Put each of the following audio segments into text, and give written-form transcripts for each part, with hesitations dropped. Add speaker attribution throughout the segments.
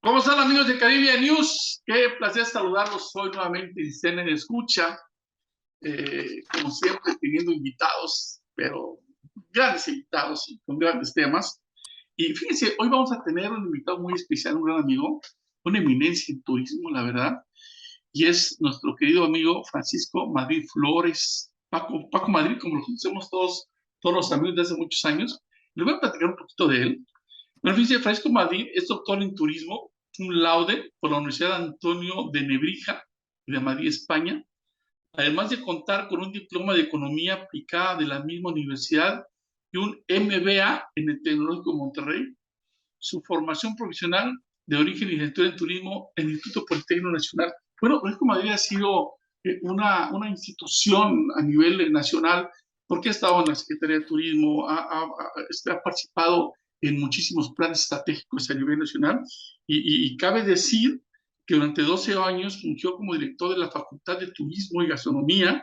Speaker 1: ¿Cómo están, amigos de Caribe News? Qué placer saludarlos hoy nuevamente en CNN Escucha, como siempre teniendo invitados, pero grandes invitados y con grandes temas. Y fíjense, hoy vamos a tener un invitado muy especial, un gran amigo, una eminencia en turismo, la verdad, y es nuestro querido amigo Francisco Madrid Flores, Paco Madrid, como lo conocemos todos los amigos de hace muchos años. Les voy a platicar un poquito de él. Bueno, fíjense, Francisco Madrid es doctor en turismo, un laude por la Universidad Antonio de Nebrija de Madrid, España, además de contar con un diploma de economía aplicada de la misma universidad y un MBA en el Tecnológico de Monterrey. Su formación profesional de origen y licenciatura en turismo en el Instituto Politécnico Nacional. Bueno, Francisco Madrid ha sido una institución a nivel nacional porque ha estado en la Secretaría de Turismo, ha participado en muchísimos planes estratégicos a nivel nacional y cabe decir que durante 12 años fungió como director de la Facultad de Turismo y Gastronomía de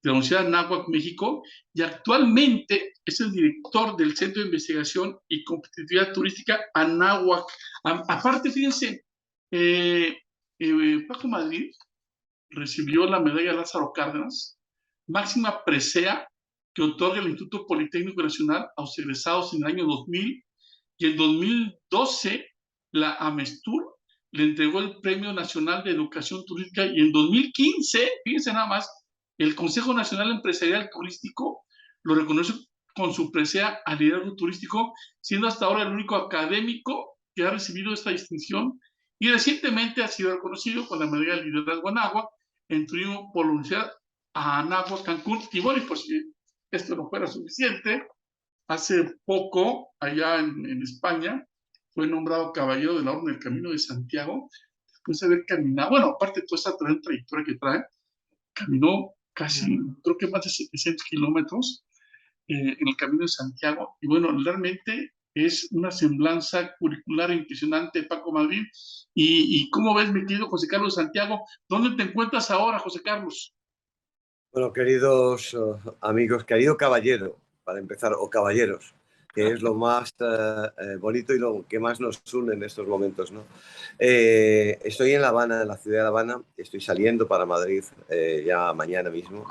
Speaker 1: la Universidad de Anáhuac, México, y actualmente es el director del Centro de Investigación y Competitividad Turística Anáhuac. Aparte, fíjense, Paco Madrid recibió la medalla Lázaro Cárdenas, máxima presea que otorga el Instituto Politécnico Nacional a los egresados en el año 2000, y en 2012 la AMESTUR le entregó el Premio Nacional de Educación Turística, y en 2015, fíjense nada más, el Consejo Nacional Empresarial Turístico lo reconoció con su presea al liderazgo turístico, siendo hasta ahora el único académico que ha recibido esta distinción, y recientemente ha sido reconocido con la medalla de liderazgo Anáhuac en turismo por la Universidad Anáhuac Cancún. Y bueno, y pues si esto no fuera suficiente, hace poco, allá en España, fue nombrado caballero de la Orden del Camino de Santiago, después de haber caminado, bueno, aparte de toda esta trayectoria que trae, caminó casi, creo que más de 700 kilómetros en el Camino de Santiago. Y bueno, realmente es una semblanza curricular impresionante, Paco Madrid. Y ¿cómo ves, mi querido José Carlos Santiago? ¿Dónde te encuentras ahora, José Carlos?
Speaker 2: Bueno, queridos amigos, querido caballero, para empezar, o caballeros, que es lo más bonito y lo que más nos une en estos momentos, ¿no? Estoy en La Habana, en la ciudad de La Habana, estoy saliendo para Madrid ya mañana mismo,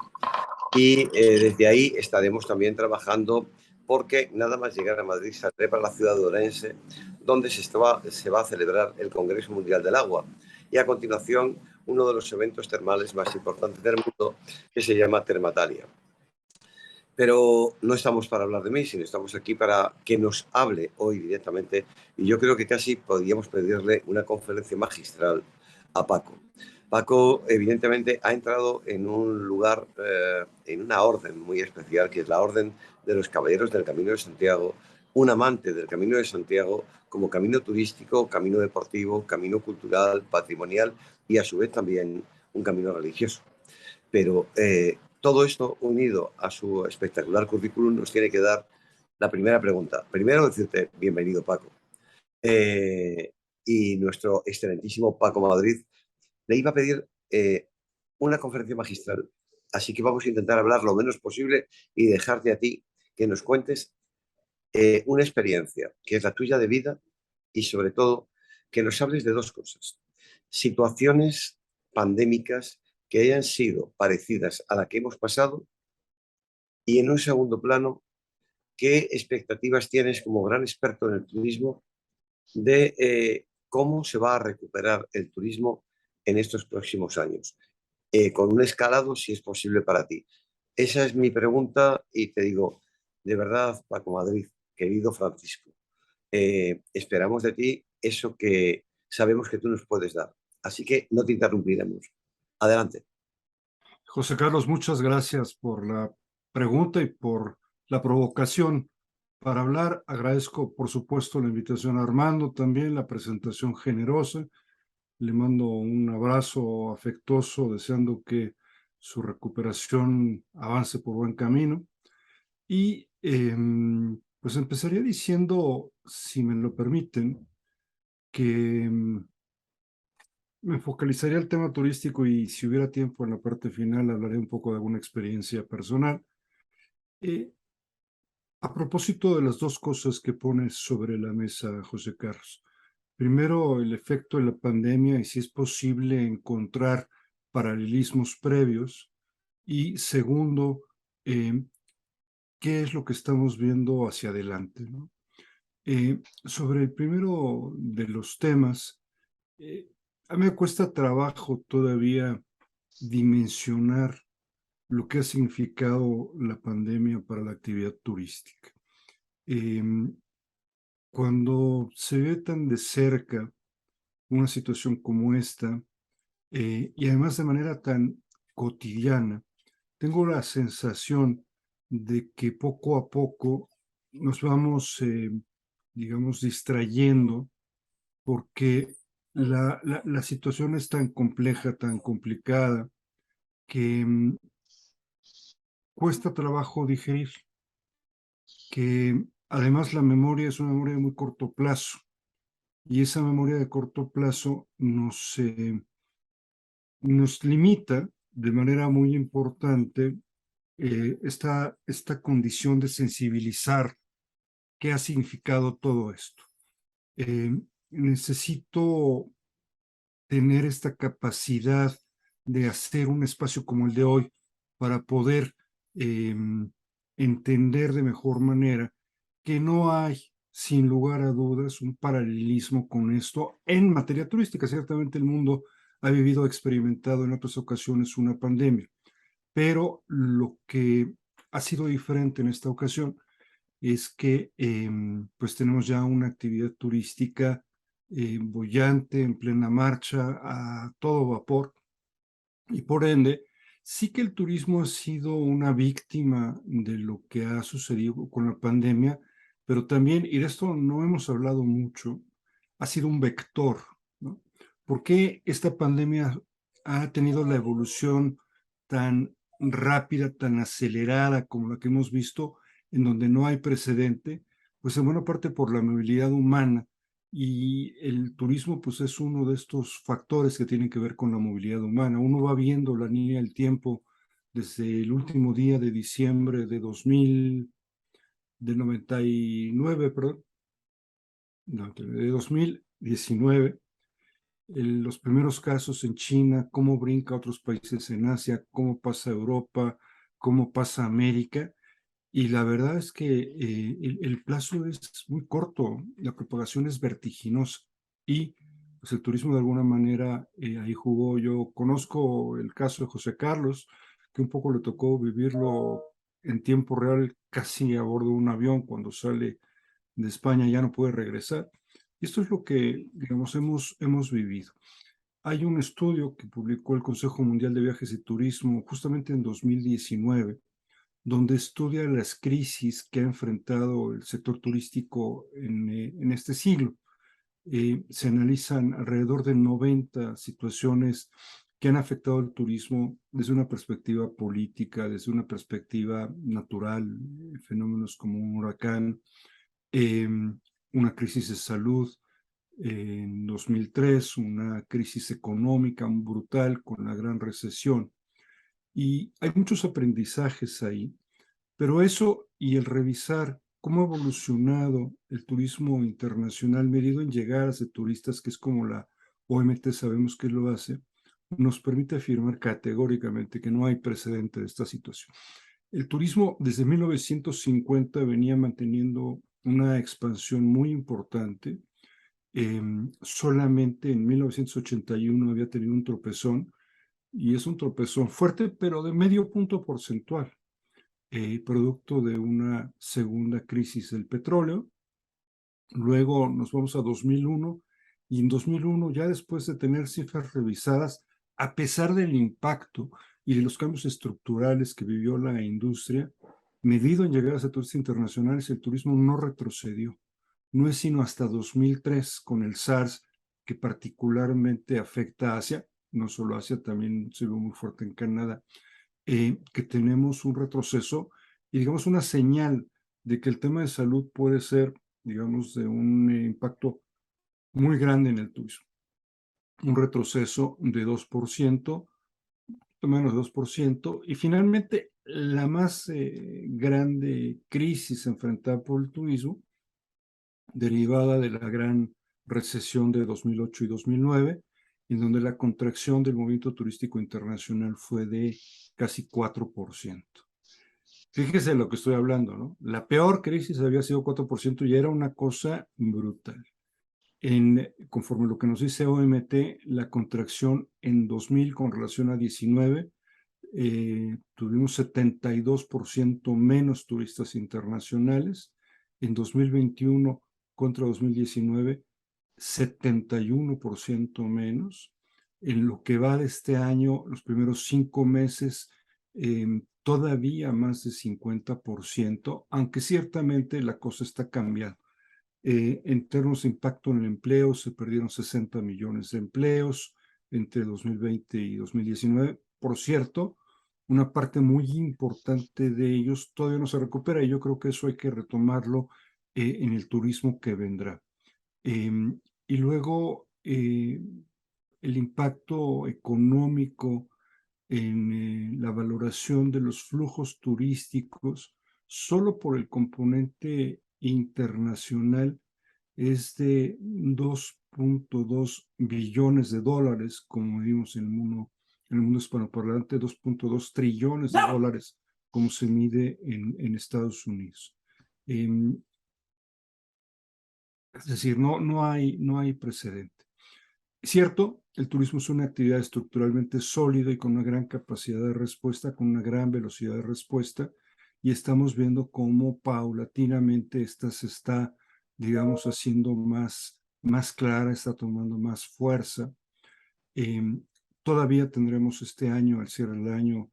Speaker 2: y desde ahí estaremos también trabajando porque nada más llegar a Madrid saldré para la ciudad de Orense, donde se va a celebrar el Congreso Mundial del Agua, y a continuación uno de los eventos termales más importantes del mundo, que se llama Termatalia. Pero no estamos para hablar de mí, sino estamos aquí para que nos hable hoy directamente, y yo creo que casi podríamos pedirle una conferencia magistral a Paco. Paco, evidentemente, ha entrado en un lugar, en una orden muy especial, que es la Orden de los Caballeros del Camino de Santiago, un amante del Camino de Santiago como camino turístico, camino deportivo, camino cultural, patrimonial y a su vez también un camino religioso. Pero todo esto unido a su espectacular currículum nos tiene que dar la primera pregunta. Primero decirte bienvenido, Paco. Y nuestro excelentísimo Paco Madrid le iba a pedir una conferencia magistral. Así que vamos a intentar hablar lo menos posible y dejarte a ti que nos cuentes una experiencia que es la tuya de vida, y sobre todo que nos hables de dos cosas. Situaciones pandémicas que hayan sido parecidas a la que hemos pasado, y en un segundo plano, ¿qué expectativas tienes como gran experto en el turismo de cómo se va a recuperar el turismo en estos próximos años? Con un escalado, si es posible para ti. Esa es mi pregunta, y te digo, de verdad, Paco Madrid, querido Francisco, esperamos de ti eso que sabemos que tú nos puedes dar. Así que no te interrumpiremos. Adelante.
Speaker 3: José Carlos, muchas gracias por la pregunta y por la provocación para hablar. Agradezco, por supuesto, la invitación a Armando, también la presentación generosa. Le mando un abrazo afectuoso, deseando que su recuperación avance por buen camino. Y pues empezaría diciendo, si me lo permiten, que me focalizaría el tema turístico, y si hubiera tiempo en la parte final hablaré un poco de alguna experiencia personal. A propósito de las dos cosas que pones sobre la mesa, José Carlos. Primero, el efecto de la pandemia y si es posible encontrar paralelismos previos. Y segundo, qué es lo que estamos viendo hacia adelante, ¿no? Sobre el primero de los temas, a mí me cuesta trabajo todavía dimensionar lo que ha significado la pandemia para la actividad turística. Cuando se ve tan de cerca una situación como esta, y además de manera tan cotidiana, tengo la sensación de que poco a poco nos vamos, digamos, distrayendo porque la situación es tan compleja, tan complicada, que cuesta trabajo digerir, que además la memoria es una memoria de muy corto plazo y esa memoria de corto plazo nos limita de manera muy importante esta condición de sensibilizar qué ha significado todo esto. Necesito tener esta capacidad de hacer un espacio como el de hoy para poder entender de mejor manera que no hay, sin lugar a dudas, un paralelismo con esto en materia turística. Ciertamente el mundo ha vivido, experimentado en otras ocasiones una pandemia, pero lo que ha sido diferente en esta ocasión es que pues tenemos ya una actividad turística boyante, en plena marcha, a todo vapor, y por ende, sí que el turismo ha sido una víctima de lo que ha sucedido con la pandemia, pero también, y de esto no hemos hablado mucho, ha sido un vector, ¿no? ¿Por qué esta pandemia ha tenido la evolución tan rápida, tan acelerada como la que hemos visto, en donde no hay precedente? Pues en buena parte por la movilidad humana, y el turismo pues es uno de estos factores que tienen que ver con la movilidad humana. Uno va viendo la línea del tiempo desde el último día de diciembre de 99, perdón, no, de 2019, los primeros casos en China, cómo brinca a otros países en Asia, cómo pasa a Europa, cómo pasa a América. Y la verdad es que el plazo es muy corto, la propagación es vertiginosa y pues el turismo de alguna manera ahí jugó. Yo conozco el caso de José Carlos, que un poco le tocó vivirlo en tiempo real, casi a bordo de un avión. Cuando sale de España ya no puede regresar. Y esto es lo que, digamos, hemos vivido. Hay un estudio que publicó el Consejo Mundial de Viajes y Turismo justamente en 2019, donde estudia las crisis que ha enfrentado el sector turístico en este siglo. Se analizan alrededor de 90 situaciones que han afectado al turismo desde una perspectiva política, desde una perspectiva natural, fenómenos como un huracán, una crisis de salud en 2003, una crisis económica brutal con la gran recesión. Y hay muchos aprendizajes ahí. Pero eso y el revisar cómo ha evolucionado el turismo internacional medido en llegadas de turistas, que es como la OMT sabemos que lo hace, nos permite afirmar categóricamente que no hay precedente de esta situación. El turismo desde 1950 venía manteniendo una expansión muy importante. Solamente en 1981 había tenido un tropezón, y es un tropezón fuerte, pero de medio punto porcentual. Producto de una segunda crisis del petróleo. Luego nos vamos a 2001, y en 2001, ya después de tener cifras revisadas, a pesar del impacto y de los cambios estructurales que vivió la industria, medido en llegadas a turistas internacionales, el turismo no retrocedió. No es sino hasta 2003, con el SARS, que particularmente afecta a Asia, no solo Asia, también se ve muy fuerte en Canadá, que tenemos un retroceso y, digamos, una señal de que el tema de salud puede ser, digamos, de un impacto muy grande en el turismo. Un retroceso de 2%, menos de 2%, y finalmente la más grande crisis enfrentada por el turismo, derivada de la gran recesión de 2008 y 2009, en donde la contracción del movimiento turístico internacional fue de casi 4%. Fíjese lo que estoy hablando, ¿no? La peor crisis había sido 4% y era una cosa brutal. Conforme lo que nos dice OMT, la contracción en 2000 con relación a 19, tuvimos 72% menos turistas internacionales. En 2021 contra 2019, 71% menos. En lo que va de este año, los primeros 5 meses, todavía más de 50%, aunque ciertamente la cosa está cambiando. En términos de impacto en el empleo, se perdieron 60 millones de empleos entre 2020 y 2019. Por cierto, una parte muy importante de ellos todavía no se recupera y yo creo que eso hay que retomarlo en el turismo que vendrá. Y luego el impacto económico en la valoración de los flujos turísticos, solo por el componente internacional, es de 2.2 billones de dólares, como vimos en el mundo hispanoparlante, 2.2 trillones de dólares, como se mide en Estados Unidos. Es decir, no hay precedente. Cierto, el turismo es una actividad estructuralmente sólida y con una gran capacidad de respuesta, con una gran velocidad de respuesta, y estamos viendo cómo paulatinamente esta se está, digamos, haciendo más clara, está tomando más fuerza. Todavía tendremos este año, al cierre del año,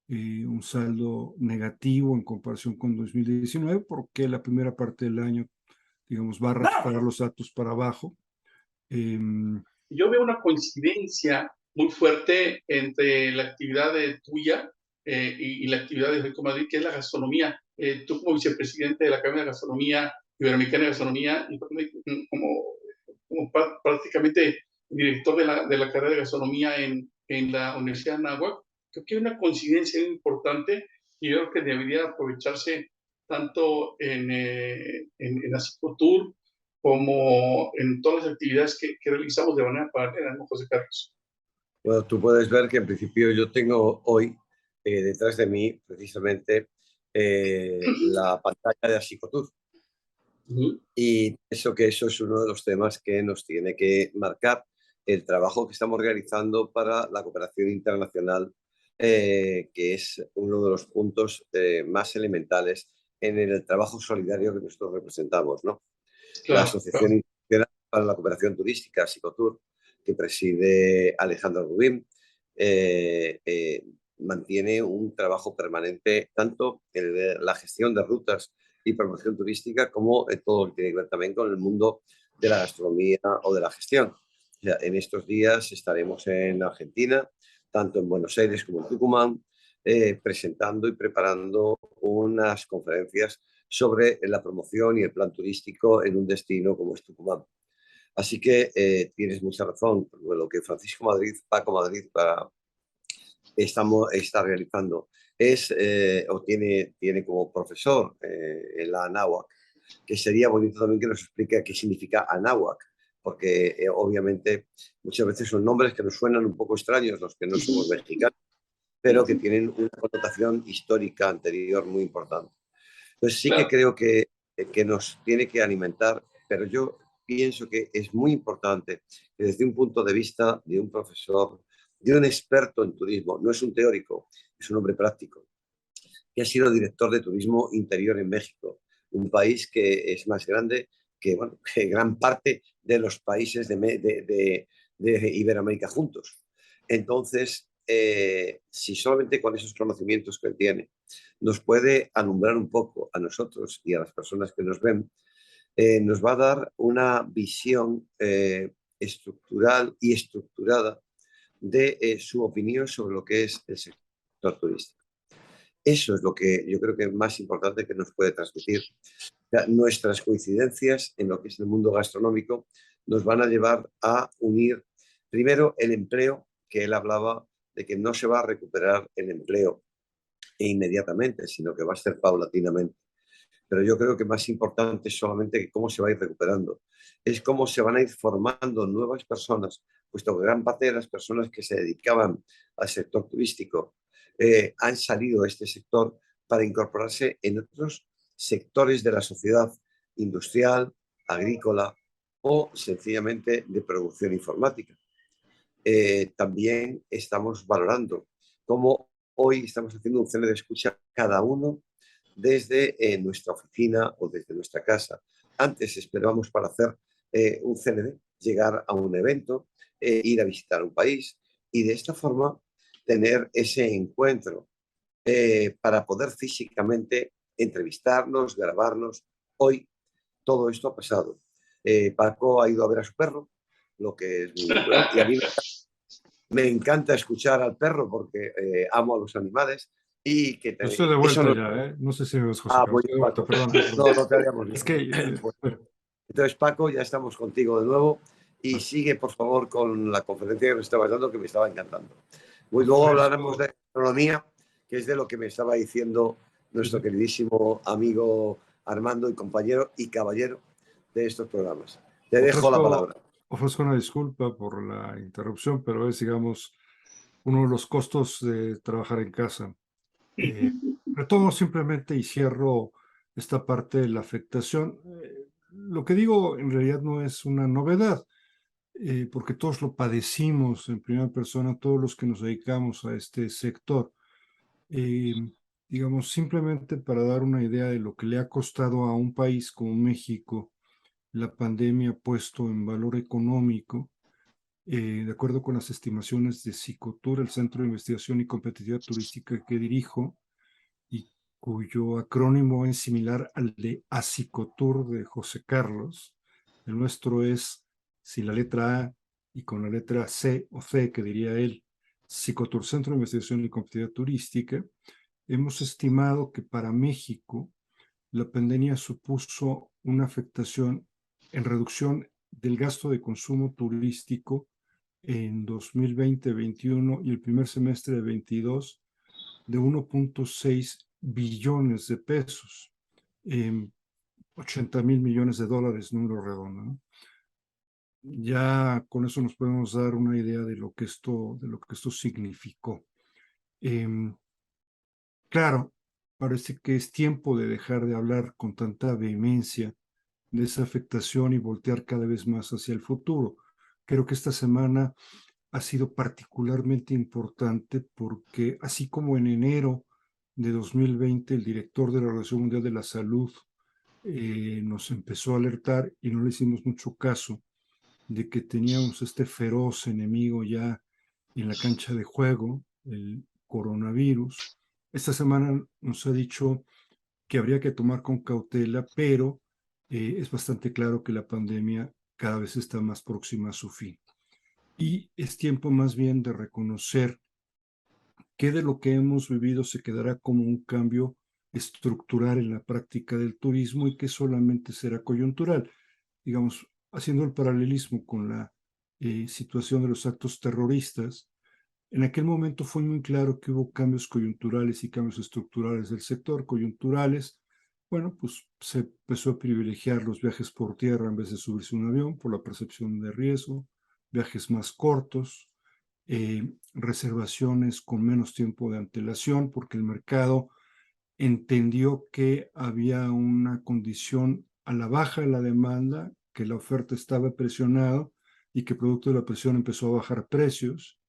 Speaker 3: un saldo negativo en comparación con 2019, porque la primera parte del año, digamos, va a recuperar los datos para abajo.
Speaker 1: Yo veo una coincidencia muy fuerte entre la actividad tuya y la actividad de Rico Madrid, que es la gastronomía. Tú como vicepresidente de la Academia de Gastronomía Iberoamericana de Gastronomía y como prácticamente director de la carrera de gastronomía en la Universidad de Anáhuac, creo que hay una coincidencia muy importante y yo creo que debería aprovecharse tanto en la Cicotur como en todas las actividades que realizamos de manera paralela, ¿no, José Carlos?
Speaker 2: Bueno, tú puedes ver que en principio yo tengo hoy detrás de mí precisamente la pantalla de Asicotur. Y eso es uno de los temas que nos tiene que marcar el trabajo que estamos realizando para la cooperación internacional, que es uno de los puntos más elementales en el trabajo solidario que nosotros representamos, ¿no? La
Speaker 1: Claro,
Speaker 2: Asociación Internacional para la Cooperación Turística, Asicotur, que preside Alejandro Rubín, mantiene un trabajo permanente tanto en la gestión de rutas y promoción turística como en todo lo que tiene que ver también con el mundo de la gastronomía o de la gestión. O sea, en estos días estaremos en Argentina, tanto en Buenos Aires como en Tucumán, presentando y preparando unas conferencias sobre la promoción y el plan turístico en un destino como es Tucumán. Así que tienes mucha razón. Lo que Francisco Madrid, Paco Madrid, está realizando es, o tiene como profesor en la Anáhuac, que sería bonito también que nos explique qué significa Anáhuac, porque obviamente muchas veces son nombres que nos suenan un poco extraños, los que no somos mexicanos, pero que tienen una connotación histórica anterior muy importante. Entonces sí que
Speaker 1: claro.
Speaker 2: creo que nos tiene que alimentar, pero yo pienso que es muy importante que desde un punto de vista de un profesor, de un experto en turismo, no es un teórico, es un hombre práctico, que ha sido director de turismo interior en México, un país que es más grande que, bueno, que gran parte de los países de Iberoamérica juntos. Entonces, si solamente con esos conocimientos que él tiene nos puede alumbrar un poco a nosotros y a las personas que nos ven, nos va a dar una visión estructural y estructurada de su opinión sobre lo que es el sector turístico. Eso es lo que yo creo que es más importante que nos puede transmitir. O sea, nuestras coincidencias en lo que es el mundo gastronómico nos van a llevar a unir primero el empleo, que él hablaba de que no se va a recuperar el empleo inmediatamente, sino que va a ser paulatinamente. pero yo creo que más importante es solamente que cómo se va a ir recuperando, es cómo se van a ir formando nuevas personas, puesto que gran parte de las personas que se dedicaban al sector turístico han salido de este sector para incorporarse en otros sectores de la sociedad industrial, agrícola o sencillamente de producción informática. También estamos valorando cómo hoy estamos haciendo un cene de escucha cada uno desde nuestra oficina o desde nuestra casa. Antes esperábamos para hacer un CND, llegar a un evento, ir a visitar un país y de esta forma tener ese encuentro para poder físicamente entrevistarnos, grabarnos. Hoy todo esto ha pasado. Paco ha ido a ver a su perro, lo que es muy natural, y a mí me encanta escuchar al perro porque amo a los animales y que
Speaker 3: Yo estoy de
Speaker 2: eso
Speaker 3: vuelta
Speaker 2: no...
Speaker 3: ya, ¿eh? No sé si me ves, José
Speaker 2: Ah,
Speaker 3: Carlos.
Speaker 2: voy
Speaker 3: Estoy de vuelta,
Speaker 2: Paco.
Speaker 3: perdona, perdona.
Speaker 2: No, no te habíamos
Speaker 3: Es
Speaker 2: visto.
Speaker 3: que,
Speaker 2: Entonces, Paco, ya estamos contigo de nuevo y sigue, por favor, con la conferencia que nos estabas dando, que me estaba encantando. Pues luego hablaremos de astronomía, que es de lo que me estaba diciendo nuestro queridísimo amigo Armando y compañero y caballero de estos programas. Te dejo la palabra.
Speaker 3: Ofrezco una disculpa por la interrupción, pero es, digamos, uno de los costos de trabajar en casa. Retomo simplemente y cierro esta parte de la afectación. Lo que digo en realidad no es una novedad, porque todos lo padecimos en primera persona, todos los que nos dedicamos a este sector. Eh, digamos, simplemente para dar una idea de lo que le ha costado a un país como México, la pandemia puesto en valor económico, de acuerdo con las estimaciones de Cicotur, el Centro de Investigación y Competitividad Turística que dirijo, y cuyo acrónimo es similar al de ACICOTUR de José Carlos. El nuestro es, sin la letra A y con la letra C o C, que diría él, Cicotur, Centro de Investigación y Competitividad Turística. Hemos estimado que para México la pandemia supuso una afectación en reducción del gasto de consumo turístico en 2020-21 y el primer semestre de 22 de 1.6 billones de pesos, 80,000 millones de dólares, número redondo, ¿no? Ya con eso nos podemos dar una idea de lo que esto significó. Claro, parece que es tiempo de dejar de hablar con tanta vehemencia de esa afectación y voltear cada vez más hacia el futuro. Creo que esta semana ha sido particularmente importante porque así como en enero de 2020 el director de la Organización Mundial de la Salud nos empezó a alertar y no le hicimos mucho caso de que teníamos este feroz enemigo ya en la cancha de juego, el coronavirus. Esta semana nos ha dicho que habría que tomar con cautela, pero es bastante claro que la pandemia cada vez está más próxima a su fin. Y es tiempo más bien de reconocer que de lo que hemos vivido se quedará como un cambio estructural en la práctica del turismo y que solamente será coyuntural. Digamos, haciendo el paralelismo con la situación de los actos terroristas, en aquel momento fue muy claro que hubo cambios coyunturales y cambios estructurales del sector. Coyunturales, bueno, pues se empezó a privilegiar los viajes por tierra en vez de subirse a un avión por la percepción de riesgo, viajes más cortos, reservaciones con menos tiempo de antelación, porque el mercado entendió que había una condición a la baja de la demanda, que la oferta estaba presionada y que producto de la presión empezó a bajar precios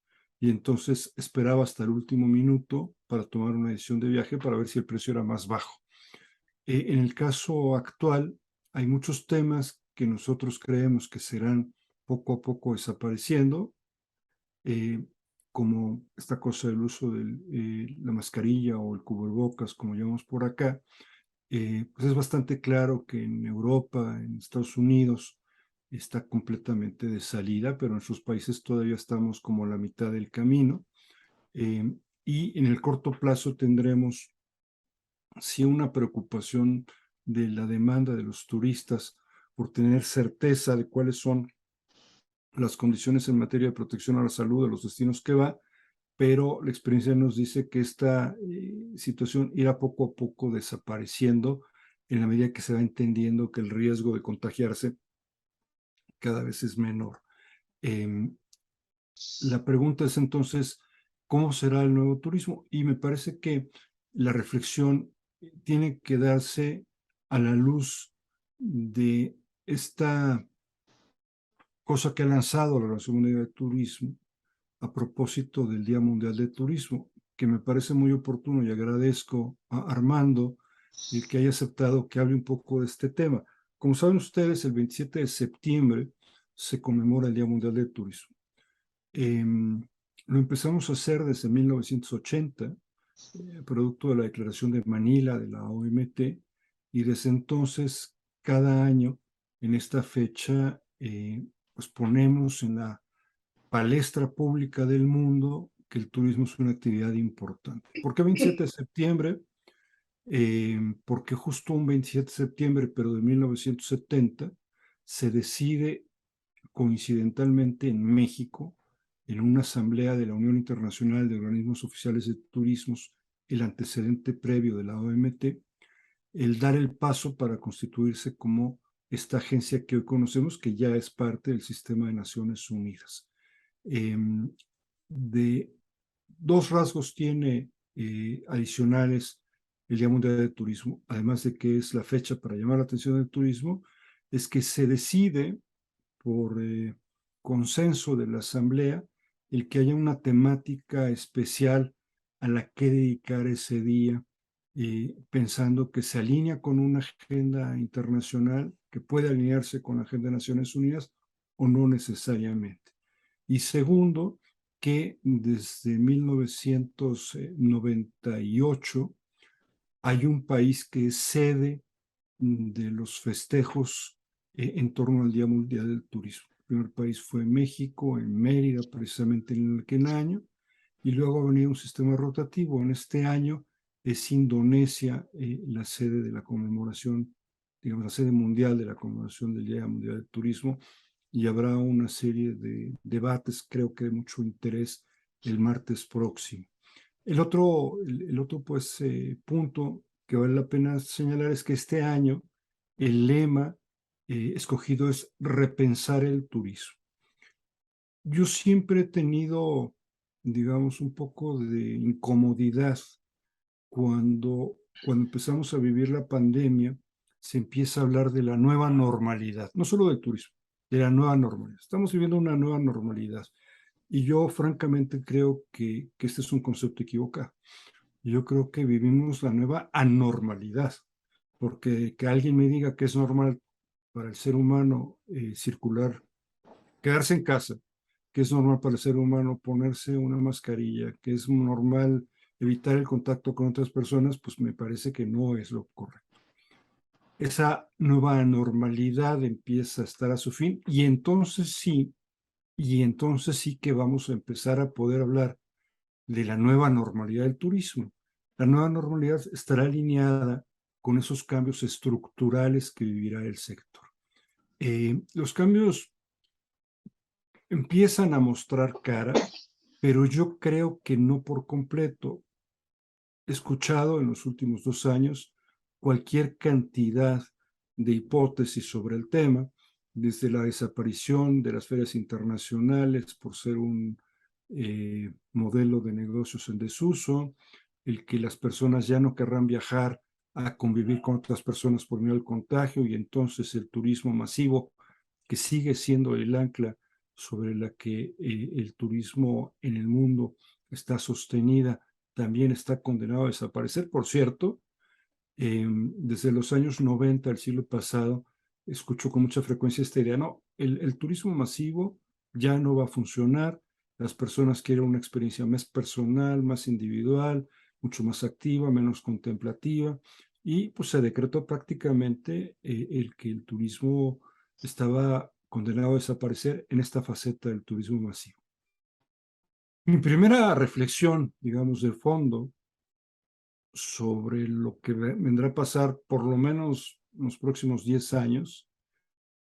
Speaker 3: y entonces esperaba hasta el último minuto para tomar una decisión de viaje para ver si el precio era más bajo. En el caso actual hay muchos temas que nosotros creemos que serán poco a poco desapareciendo, como esta cosa del uso de la mascarilla o el cubrebocas, como llamamos por acá. Pues es bastante claro que en Europa, en Estados Unidos, está completamente de salida, pero en sus países todavía estamos como a la mitad del camino. Y en el corto plazo tendremos sí una preocupación de la demanda de los turistas por tener certeza de cuáles son las condiciones en materia de protección a la salud de los destinos que va, pero la experiencia nos dice que esta situación irá poco a poco desapareciendo en la medida que se va entendiendo que el riesgo de contagiarse cada vez es menor. La pregunta es entonces, ¿cómo será el nuevo turismo? Y me parece que la reflexión tiene que darse a la luz de esta cosa que ha lanzado la Organización Mundial de Turismo a propósito del Día Mundial del Turismo, que me parece muy oportuno y agradezco a Armando el que haya aceptado que hable un poco de este tema. Como saben ustedes, el 27 de septiembre se conmemora el Día Mundial del Turismo. Lo empezamos a hacer desde 1980, producto de la Declaración de Manila de la OMT, y desde entonces, cada año, en esta fecha, pues ponemos en la palestra pública del mundo que el turismo es una actividad importante. ¿Por qué 27 de septiembre? Porque justo un 27 de septiembre, pero de 1970, se decide coincidentalmente en México, en una asamblea de la Unión Internacional de Organismos Oficiales de Turismos, el antecedente previo de la OMT, el dar el paso para constituirse como esta agencia que hoy conocemos, que ya es parte del sistema de Naciones Unidas. De dos rasgos tiene adicionales el Día Mundial del Turismo, además de que es la fecha para llamar la atención del turismo, es que se decide por consenso de la Asamblea el que haya una temática especial a la que dedicar ese día, pensando que se alinea con una agenda internacional, que puede alinearse con la agenda de Naciones Unidas o no necesariamente. Y segundo, que desde 1998 hay un país que es sede de los festejos en torno al Día Mundial del Turismo. El primer país fue México, en Mérida, precisamente en aquel año, y luego ha venido un sistema rotativo. En este año es Indonesia la sede de la conmemoración, digamos, la sede mundial de la conmemoración del Día Mundial del Turismo, y habrá una serie de debates, creo que de mucho interés, el martes próximo. El otro pues, punto que vale la pena señalar es que este año el lema escogido es repensar el turismo. Yo siempre he tenido, digamos, un poco de incomodidad cuando empezamos a vivir la pandemia, se empieza a hablar de la nueva normalidad, no solo del turismo, de la nueva normalidad. Estamos viviendo una nueva normalidad y yo francamente creo que este es un concepto equivocado. Yo creo que vivimos la nueva anormalidad, porque que alguien me diga que es normal para el ser humano circular, quedarse en casa, que es normal para el ser humano ponerse una mascarilla, que es normal evitar el contacto con otras personas, pues me parece que no es lo correcto. Esa nueva normalidad empieza a estar a su fin y entonces sí que vamos a empezar a poder hablar de la nueva normalidad del turismo. La nueva normalidad estará alineada con esos cambios estructurales que vivirá el sector. Los cambios empiezan a mostrar cara, pero yo creo que no por completo. He escuchado en los últimos 2 años cualquier cantidad de hipótesis sobre el tema, desde la desaparición de las ferias internacionales por ser un modelo de negocios en desuso, el que las personas ya no querrán viajar a convivir con otras personas por miedo al contagio y entonces el turismo masivo, que sigue siendo el ancla sobre la que el turismo en el mundo está sostenida, también está condenado a desaparecer. Por cierto, desde los años 90 del siglo pasado, escucho con mucha frecuencia esta idea, no, el turismo masivo ya no va a funcionar, las personas quieren una experiencia más personal, más individual, mucho más activa, menos contemplativa, y pues se decretó prácticamente el que el turismo estaba condenado a desaparecer en esta faceta del turismo masivo. Mi primera reflexión, digamos, de fondo sobre lo que vendrá a pasar por lo menos en los próximos 10 años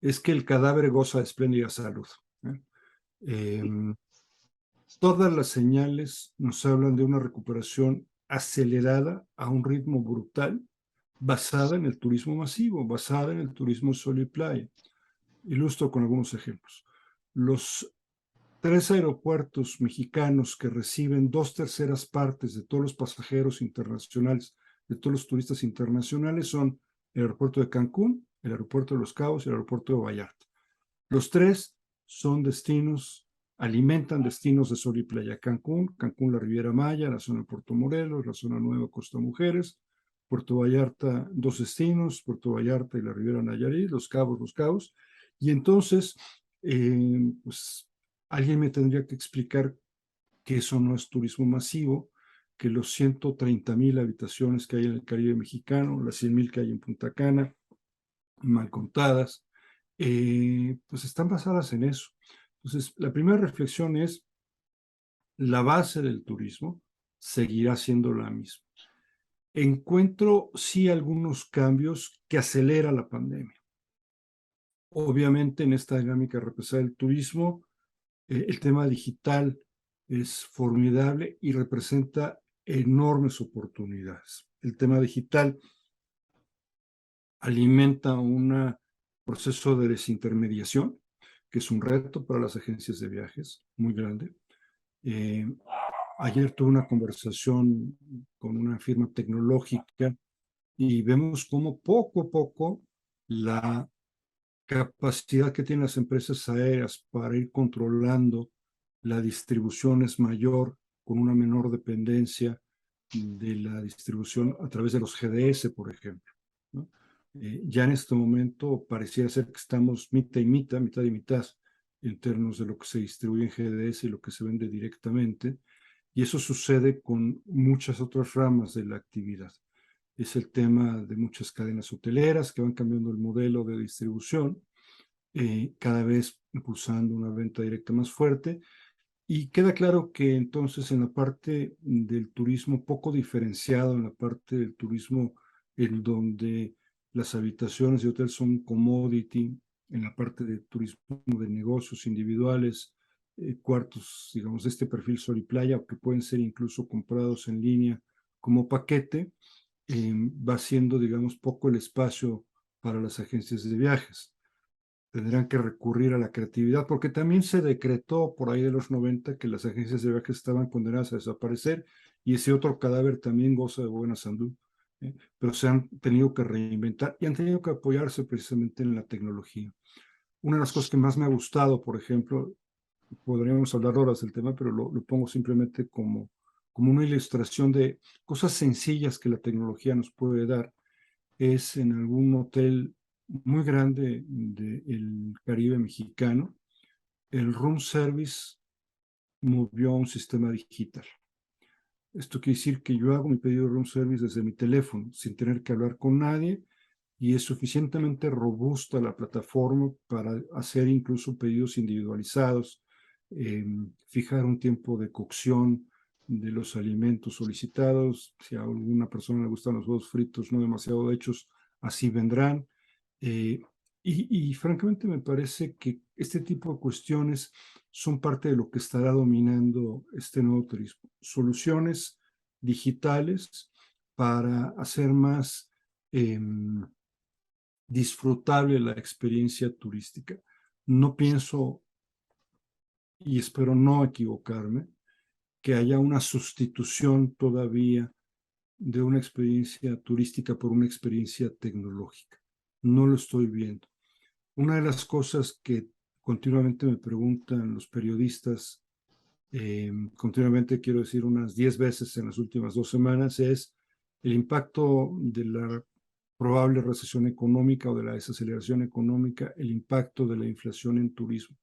Speaker 3: es que el cadáver goza de espléndida salud. Todas las señales nos hablan de una recuperación acelerada a un ritmo brutal basada en el turismo masivo, basada en el turismo sol y playa. Ilustro con algunos ejemplos. Los 3 aeropuertos mexicanos que reciben 2/3 partes de todos los pasajeros internacionales, de todos los turistas internacionales, son el aeropuerto de Cancún, el aeropuerto de Los Cabos y el aeropuerto de Vallarta. Los 3 son destinos, alimentan destinos de sol y playa. Cancún, la Riviera Maya, la zona de Puerto Morelos, la zona nueva Costa Mujeres. Puerto Vallarta, 2 destinos, Puerto Vallarta y la Riviera Nayarit, Los Cabos. Y entonces, pues alguien me tendría que explicar que eso no es turismo masivo, que los 130,000 habitaciones que hay en el Caribe mexicano, las 100,000 que hay en Punta Cana, mal contadas, pues están basadas en eso. Entonces, la primera reflexión es, la base del turismo seguirá siendo la misma. Encuentro sí algunos cambios que acelera la pandemia. Obviamente en esta dinámica represada del turismo, el tema digital es formidable y representa enormes oportunidades. El tema digital alimenta un proceso de desintermediación, que es un reto para las agencias de viajes muy grande. Ayer tuve una conversación con una firma tecnológica y vemos cómo poco a poco la capacidad que tienen las empresas aéreas para ir controlando la distribución es mayor, con una menor dependencia de la distribución a través de los GDS, por ejemplo, ¿no? Ya en este momento pareciera ser que estamos mitad y mitad, mitad y mitad, en términos de lo que se distribuye en GDS y lo que se vende directamente, y eso sucede con muchas otras ramas de la actividad. Es el tema de muchas cadenas hoteleras que van cambiando el modelo de distribución, cada vez impulsando una venta directa más fuerte. Y queda claro que entonces en la parte del turismo poco diferenciado, en la parte del turismo en donde las habitaciones de hotel son commodity, en la parte de turismo de negocios individuales, cuartos, digamos, de este perfil sol y playa, o que pueden ser incluso comprados en línea como paquete, va siendo, digamos, poco el espacio para las agencias de viajes. Tendrán que recurrir a la creatividad, porque también se decretó por ahí de los 90 que las agencias de viajes estaban condenadas a desaparecer, y ese otro cadáver también goza de buena salud, pero se han tenido que reinventar y han tenido que apoyarse precisamente en la tecnología. Una de las cosas que más me ha gustado, por ejemplo, podríamos hablar horas del tema, pero lo pongo simplemente como una ilustración de cosas sencillas que la tecnología nos puede dar, es en algún hotel muy grande del Caribe mexicano, el room service movió a un sistema digital. Esto quiere decir que yo hago mi pedido de room service desde mi teléfono, sin tener que hablar con nadie, y es suficientemente robusta la plataforma para hacer incluso pedidos individualizados, fijar un tiempo de cocción de los alimentos solicitados. Si a alguna persona le gustan los huevos fritos no demasiado hechos, así vendrán. Y francamente me parece que este tipo de cuestiones son parte de lo que estará dominando este nuevo turismo. Soluciones digitales para hacer más disfrutable la experiencia turística. No pienso, y espero no equivocarme, que haya una sustitución todavía de una experiencia turística por una experiencia tecnológica. No lo estoy viendo. Una de las cosas que continuamente me preguntan los periodistas, continuamente quiero decir unas 10 veces en las últimas 2 semanas, es el impacto de la probable recesión económica o de la desaceleración económica, el impacto de la inflación en turismo.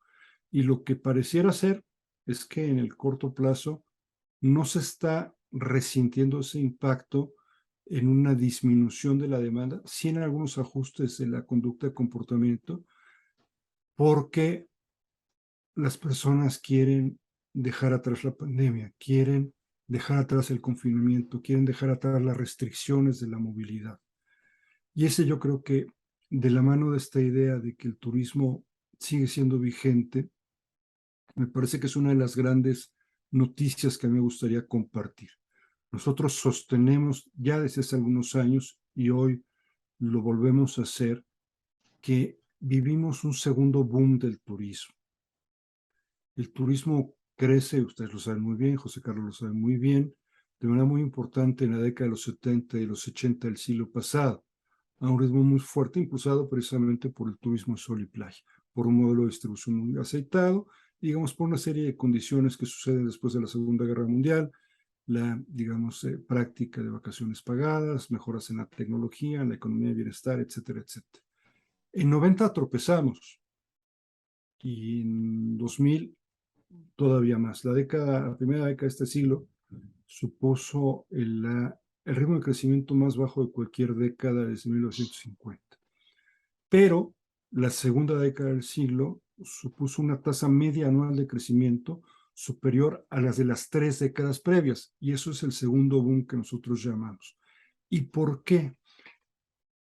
Speaker 3: Y lo que pareciera ser es que en el corto plazo no se está resintiendo ese impacto en una disminución de la demanda, sí en algunos ajustes en la conducta de comportamiento, porque las personas quieren dejar atrás la pandemia, quieren dejar atrás el confinamiento, quieren dejar atrás las restricciones de la movilidad. Y ese yo creo que, de la mano de esta idea de que el turismo sigue siendo vigente, me parece que es una de las grandes noticias que a mí me gustaría compartir. Nosotros sostenemos ya desde hace algunos años y hoy lo volvemos a hacer, que vivimos un segundo boom del turismo. El turismo crece, ustedes lo saben muy bien, José Carlos lo sabe muy bien, de manera muy importante en la década de los 70 y los 80 del siglo pasado, a un ritmo muy fuerte, impulsado precisamente por el turismo de sol y playa, por un modelo de distribución muy aceitado, digamos, por una serie de condiciones que suceden después de la Segunda Guerra Mundial, la, digamos, práctica de vacaciones pagadas, mejoras en la tecnología, en la economía de bienestar, etcétera, etcétera. En 90 tropezamos y en 2000 todavía más. La primera década de este siglo supuso el ritmo de crecimiento más bajo de cualquier década desde 1950. Pero la segunda década del siglo supuso una tasa media anual de crecimiento superior a las de las 3 décadas previas, y eso es el segundo boom que nosotros llamamos. ¿Y por qué?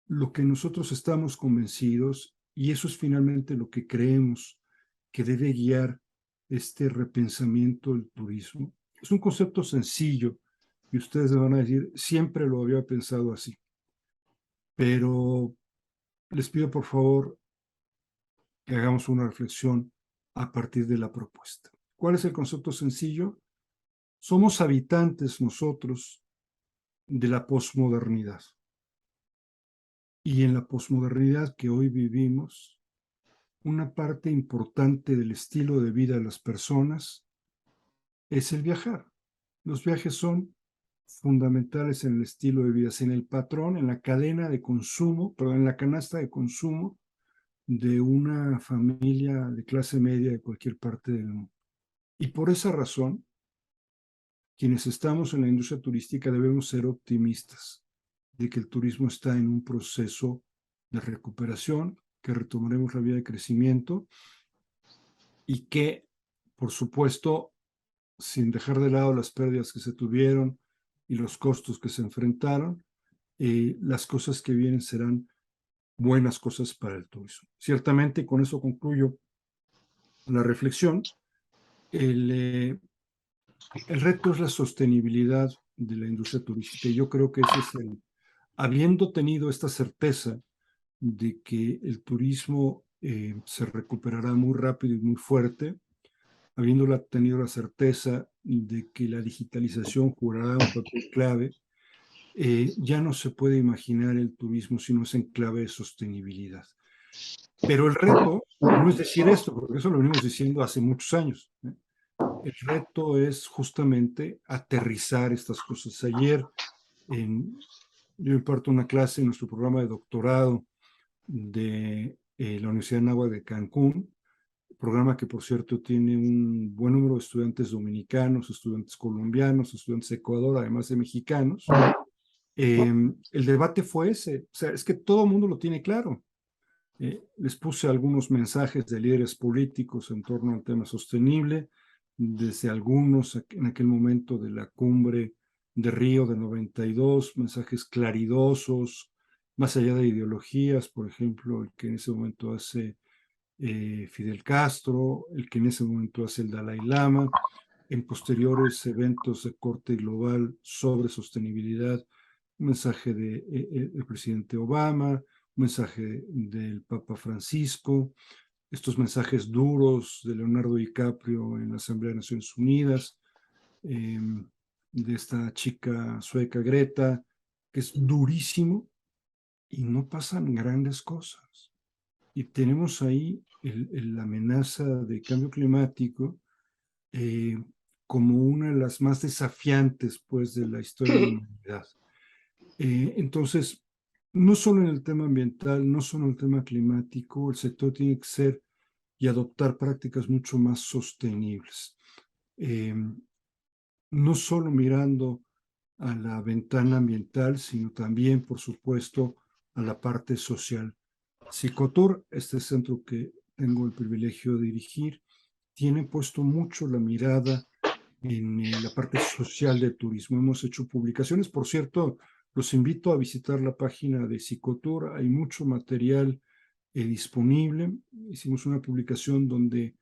Speaker 3: Lo que nosotros estamos convencidos, y eso es finalmente lo que creemos que debe guiar este repensamiento del turismo, es un concepto sencillo, y ustedes me van a decir, siempre lo había pensado así, pero les pido por favor que hagamos una reflexión a partir de la propuesta. ¿Cuál es el concepto sencillo? Somos habitantes nosotros de la posmodernidad. Y en la posmodernidad que hoy vivimos, una parte importante del estilo de vida de las personas es el viajar. Los viajes son fundamentales en el estilo de vida, en el patrón, en la cadena de consumo, perdón, en la canasta de consumo de una familia de clase media de cualquier parte del mundo. Y por esa razón, quienes estamos en la industria turística debemos ser optimistas de que el turismo está en un proceso de recuperación, que retomaremos la vía de crecimiento y que, por supuesto, sin dejar de lado las pérdidas que se tuvieron y los costos que se enfrentaron, las cosas que vienen serán buenas cosas para el turismo. Ciertamente, con eso concluyo la reflexión. El reto es la sostenibilidad de la industria turística y yo creo que ese es habiendo tenido esta certeza de que el turismo se recuperará muy rápido y muy fuerte, habiendo tenido la certeza de que la digitalización jugará un papel clave, ya no se puede imaginar el turismo si no es en clave de sostenibilidad. Pero el reto no es decir esto, porque eso lo venimos diciendo hace muchos años. El reto es justamente aterrizar estas cosas. Ayer yo imparto una clase en nuestro programa de doctorado de la Universidad de Anáhuac de Cancún, programa que por cierto tiene un buen número de estudiantes dominicanos, estudiantes colombianos, estudiantes de Ecuador, además de mexicanos. El debate fue ese, o sea, es que todo el mundo lo tiene claro. Les puse algunos mensajes de líderes políticos en torno al tema sostenible, desde algunos en aquel momento de la cumbre de Río de 92, mensajes claridosos, más allá de ideologías, por ejemplo, el que en ese momento hace Fidel Castro, el que en ese momento hace el Dalai Lama, en posteriores eventos de corte global sobre sostenibilidad, un mensaje del presidente Obama, un mensaje del Papa Francisco, estos mensajes duros de Leonardo DiCaprio en la Asamblea de Naciones Unidas, de esta chica sueca Greta, que es durísimo y no pasan grandes cosas. Y tenemos ahí la amenaza de cambio climático como una de las más desafiantes pues, de la historia de la humanidad. Entonces, no solo en el tema ambiental, no solo en el tema climático, el sector tiene que ser y adoptar prácticas mucho más sostenibles. No solo mirando a la ventana ambiental, sino también, por supuesto, a la parte social. Cicotur, este centro que tengo el privilegio de dirigir, tiene puesto mucho la mirada en la parte social del turismo. Hemos hecho publicaciones, por cierto, los invito a visitar la página de Cicotur, hay mucho material disponible. Hicimos una publicación donde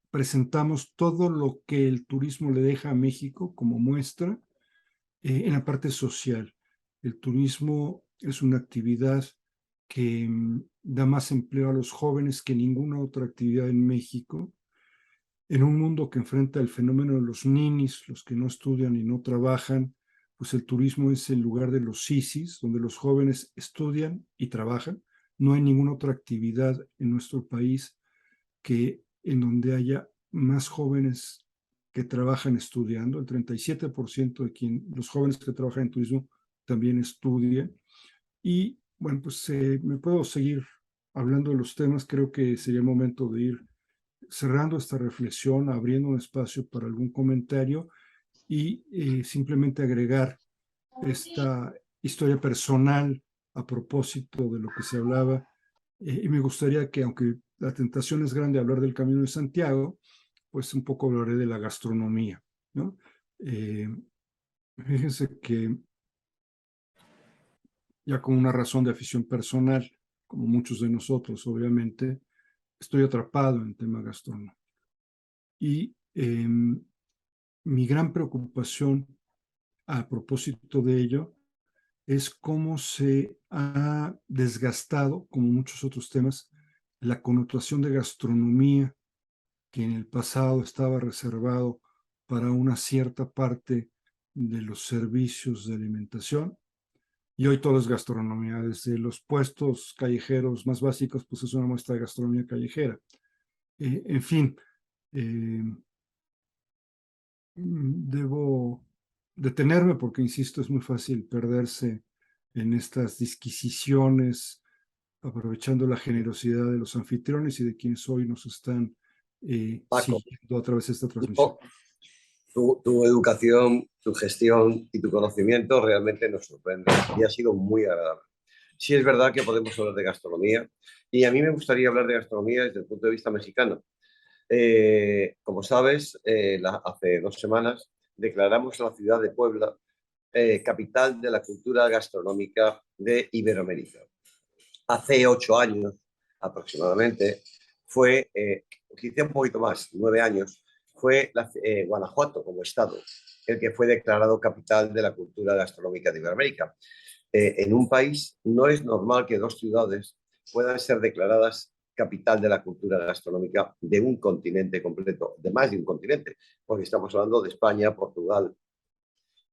Speaker 3: presentamos todo lo que el turismo le deja a México como muestra en la parte social. el turismo es una actividad que da más empleo a los jóvenes que ninguna otra actividad en México. En un mundo que enfrenta el fenómeno de los ninis, los que no estudian y no trabajan, pues el turismo es el lugar de los sisis, donde los jóvenes estudian y trabajan. No hay ninguna otra actividad en nuestro país que en donde haya más jóvenes que trabajan estudiando. El 37% de los jóvenes que trabajan en turismo también estudian. Y bueno, pues me puedo seguir hablando de los temas. Creo que sería el momento de ir cerrando esta reflexión, abriendo un espacio para algún comentario y simplemente agregar esta historia personal a propósito de lo que se hablaba. Y me gustaría que, aunque la tentación es grande hablar del Camino de Santiago, pues un poco hablaré de la gastronomía, ¿no? Fíjense que ya con una razón de afición personal, como muchos de nosotros, obviamente, estoy atrapado en el tema gastronómico. Y mi gran preocupación a propósito de ello es cómo se ha desgastado, como muchos otros temas, la connotación de gastronomía, que en el pasado estaba reservado para una cierta parte de los servicios de alimentación, y hoy todo es gastronomía. Desde los puestos callejeros más básicos, pues es una muestra de gastronomía callejera. En fin, debo detenerme porque, insisto, es muy fácil perderse en estas disquisiciones, aprovechando la generosidad de los anfitriones y de quienes hoy nos están
Speaker 2: Paco,
Speaker 3: siguiendo a través de esta transmisión.
Speaker 2: tu educación, tu gestión y tu conocimiento realmente nos sorprende y ha sido muy agradable. Sí es verdad que podemos hablar de gastronomía y a mí me gustaría hablar de gastronomía desde el punto de vista mexicano. Como sabes, hace 2 semanas declaramos la ciudad de Puebla capital de la cultura gastronómica de Iberoamérica. Hace 8 años aproximadamente fue, quizá un poquito más, 9 años, fue Guanajuato como estado el que fue declarado capital de la cultura gastronómica de Iberoamérica. En un país no es normal que 2 ciudades puedan ser declaradas capital de la cultura gastronómica de un continente completo, de más de un continente, porque estamos hablando de España, Portugal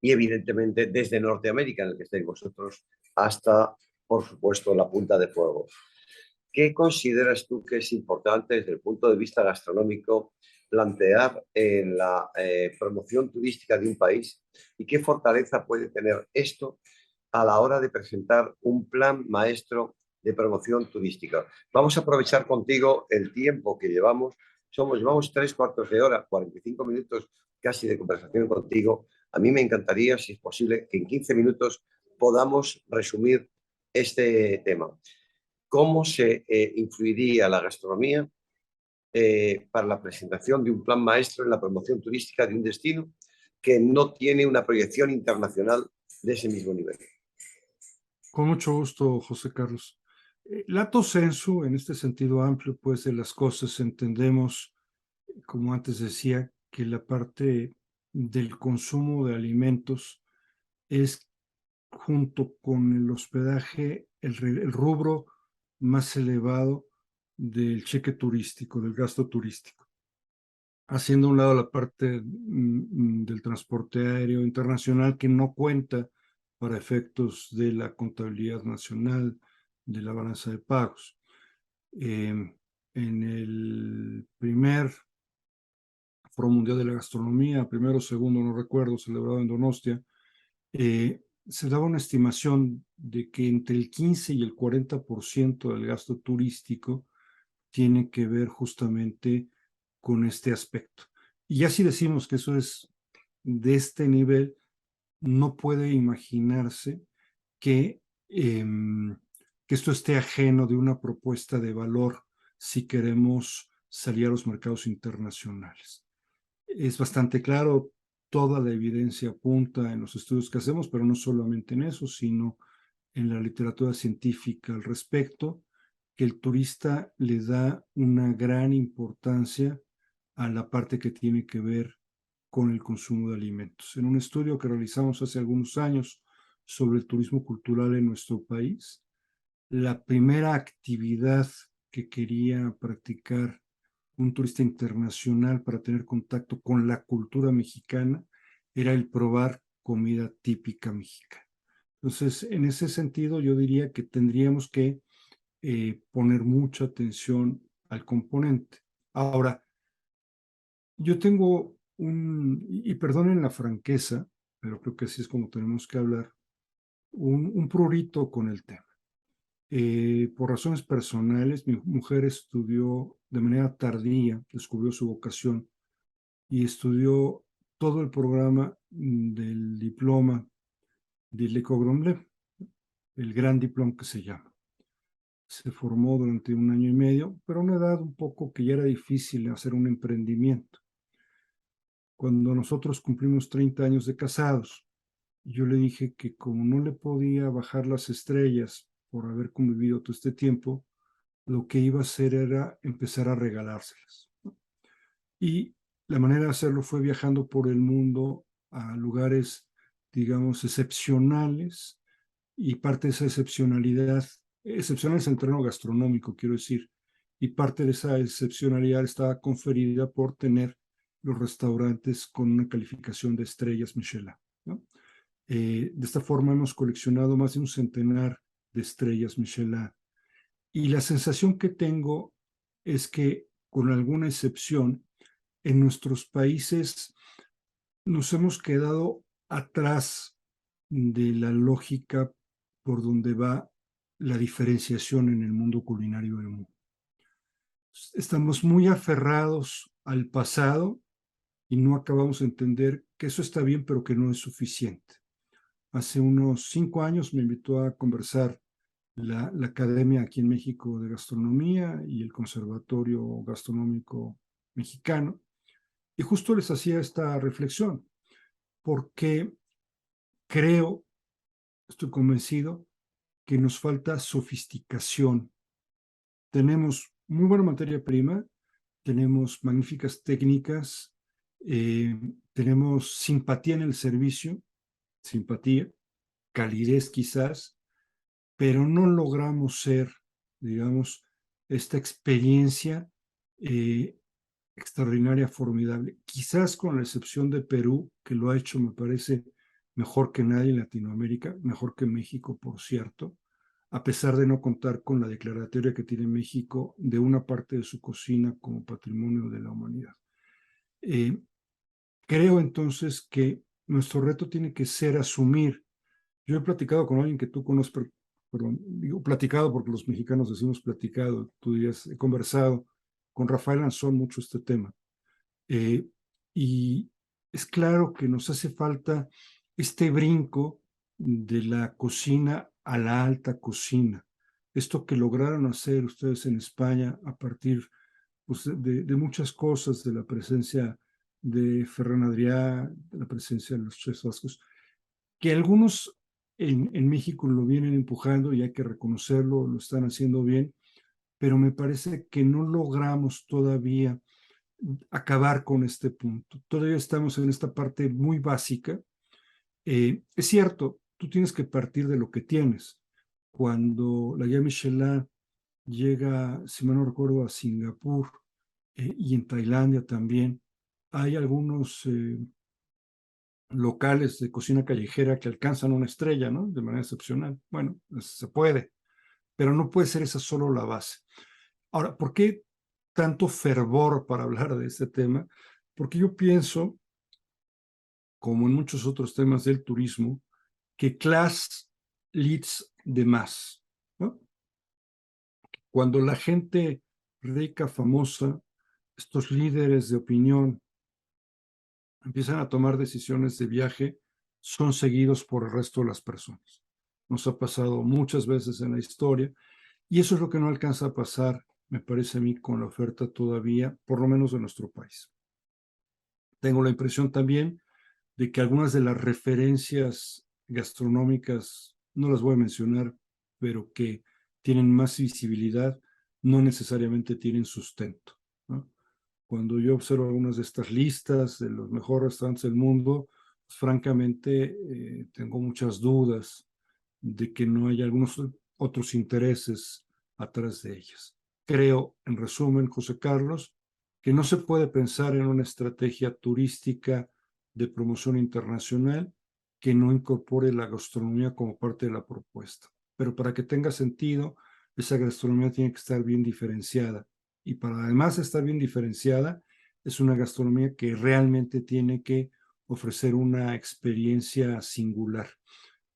Speaker 2: y evidentemente desde Norteamérica, en el que estáis vosotros, hasta, por supuesto, la Punta de Fuego. ¿Qué consideras tú que es importante desde el punto de vista gastronómico plantear en la promoción turística de un país y qué fortaleza puede tener esto a la hora de presentar un plan maestro de promoción turística? Vamos a aprovechar contigo el tiempo que llevamos. Llevamos 3/4 de hora, 45 minutos casi de conversación contigo. A mí me encantaría, si es posible, que en 15 minutos podamos resumir este tema. ¿Cómo se influiría la gastronomía para la presentación de un plan maestro en la promoción turística de un destino que no tiene una proyección internacional de ese mismo nivel?
Speaker 3: Con mucho gusto, José Carlos. Lato sensu, en este sentido amplio, pues, de las cosas, entendemos, como antes decía, que la parte del consumo de alimentos es, junto con el hospedaje, el rubro más elevado del cheque turístico, del gasto turístico. Haciendo a un lado la parte del transporte aéreo internacional, que no cuenta para efectos de la contabilidad nacional, de la balanza de pagos. En el primer Foro Mundial de la Gastronomía, primero o segundo, no recuerdo, celebrado en Donostia, se daba una estimación de que entre el 15 y el 40% del gasto turístico tiene que ver justamente con este aspecto. Y ya si decimos que eso es de este nivel, no puede imaginarse que, que esto esté ajeno de una propuesta de valor si queremos salir a los mercados internacionales. Es bastante claro, toda la evidencia apunta en los estudios que hacemos, pero no solamente en eso, sino en la literatura científica al respecto, que el turista le da una gran importancia a la parte que tiene que ver con el consumo de alimentos. En un estudio que realizamos hace algunos años sobre el turismo cultural en nuestro país. La primera actividad que quería practicar un turista internacional para tener contacto con la cultura mexicana era el probar comida típica mexicana. Entonces, en ese sentido, yo diría que tendríamos que poner mucha atención al componente. Ahora, yo tengo y perdonen la franqueza, pero creo que así es como tenemos que hablar, un prurito con el tema. Por razones personales, mi mujer estudió de manera tardía, descubrió su vocación y estudió todo el programa del diploma de Le Cordon Bleu, el gran diploma que se llama. Se formó durante 1 año y medio, pero a una edad un poco que ya era difícil hacer un emprendimiento. Cuando nosotros cumplimos 30 años de casados, yo le dije que como no le podía bajar las estrellas por haber convivido todo este tiempo, lo que iba a hacer era empezar a regalárselas. Y la manera de hacerlo fue viajando por el mundo a lugares, digamos, excepcionales, y parte de esa excepcionalidad, excepcional es el terreno gastronómico, quiero decir, y parte de esa excepcionalidad estaba conferida por tener los restaurantes con una calificación de estrellas Michelin, ¿no? De esta forma hemos coleccionado más de 1 centenar de estrellas Michelin, y la sensación que tengo es que, con alguna excepción, en nuestros países nos hemos quedado atrás de la lógica por donde va la diferenciación en el mundo culinario del mundo. Estamos muy aferrados al pasado y no acabamos de entender que eso está bien, pero que no es suficiente. Hace unos 5 años me invitó a conversar la Academia aquí en México de Gastronomía y el Conservatorio Gastronómico Mexicano, y justo les hacía esta reflexión, porque creo, estoy convencido, que nos falta sofisticación. Tenemos muy buena materia prima, tenemos magníficas técnicas, tenemos simpatía en el servicio, simpatía, calidez quizás, pero no logramos ser, digamos, esta experiencia extraordinaria, formidable. Quizás con la excepción de Perú, que lo ha hecho, me parece, mejor que nadie en Latinoamérica, mejor que México, por cierto, a pesar de no contar con la declaratoria que tiene México de una parte de su cocina como patrimonio de la humanidad. Creo entonces que nuestro reto tiene que ser asumir. Yo he platicado con alguien que tú conoces, perdón, digo platicado porque los mexicanos decimos platicado, tú dirías, he conversado con Rafael Anzón mucho este tema. Y es claro que nos hace falta este brinco de la cocina a la alta cocina. Esto que lograron hacer ustedes en España a partir, pues, de muchas cosas, de la presencia de Ferran Adrià, de la presencia de los chefs vascos, que algunos en México lo vienen empujando y hay que reconocerlo, lo están haciendo bien, pero me parece que no logramos todavía acabar con este punto. Todavía estamos en esta parte muy básica. Es cierto, tú tienes que partir de lo que tienes. Cuando la guía Michelin llega, si mal no recuerdo, a Singapur y en Tailandia también, hay algunos locales de cocina callejera que alcanzan una estrella, ¿no? De manera excepcional. Bueno, se puede, pero no puede ser esa solo la base. Ahora, ¿por qué tanto fervor para hablar de este tema? Porque yo pienso, como en muchos otros temas del turismo, que class leads the mass, ¿no? Cuando la gente rica, famosa, estos líderes de opinión, empiezan a tomar decisiones de viaje, son seguidos por el resto de las personas. Nos ha pasado muchas veces en la historia, y eso es lo que no alcanza a pasar, me parece a mí, con la oferta todavía, por lo menos de nuestro país. Tengo la impresión también de que algunas de las referencias gastronómicas, no las voy a mencionar, pero que tienen más visibilidad, no necesariamente tienen sustento, ¿no? Cuando yo observo algunas de estas listas de los mejores restaurantes del mundo, francamente tengo muchas dudas de que no haya algunos otros intereses atrás de ellas. Creo, en resumen, José Carlos, que no se puede pensar en una estrategia turística de promoción internacional que no incorpore la gastronomía como parte de la propuesta. Pero para que tenga sentido, esa gastronomía tiene que estar bien diferenciada. Y para además estar bien diferenciada, es una gastronomía que realmente tiene que ofrecer una experiencia singular.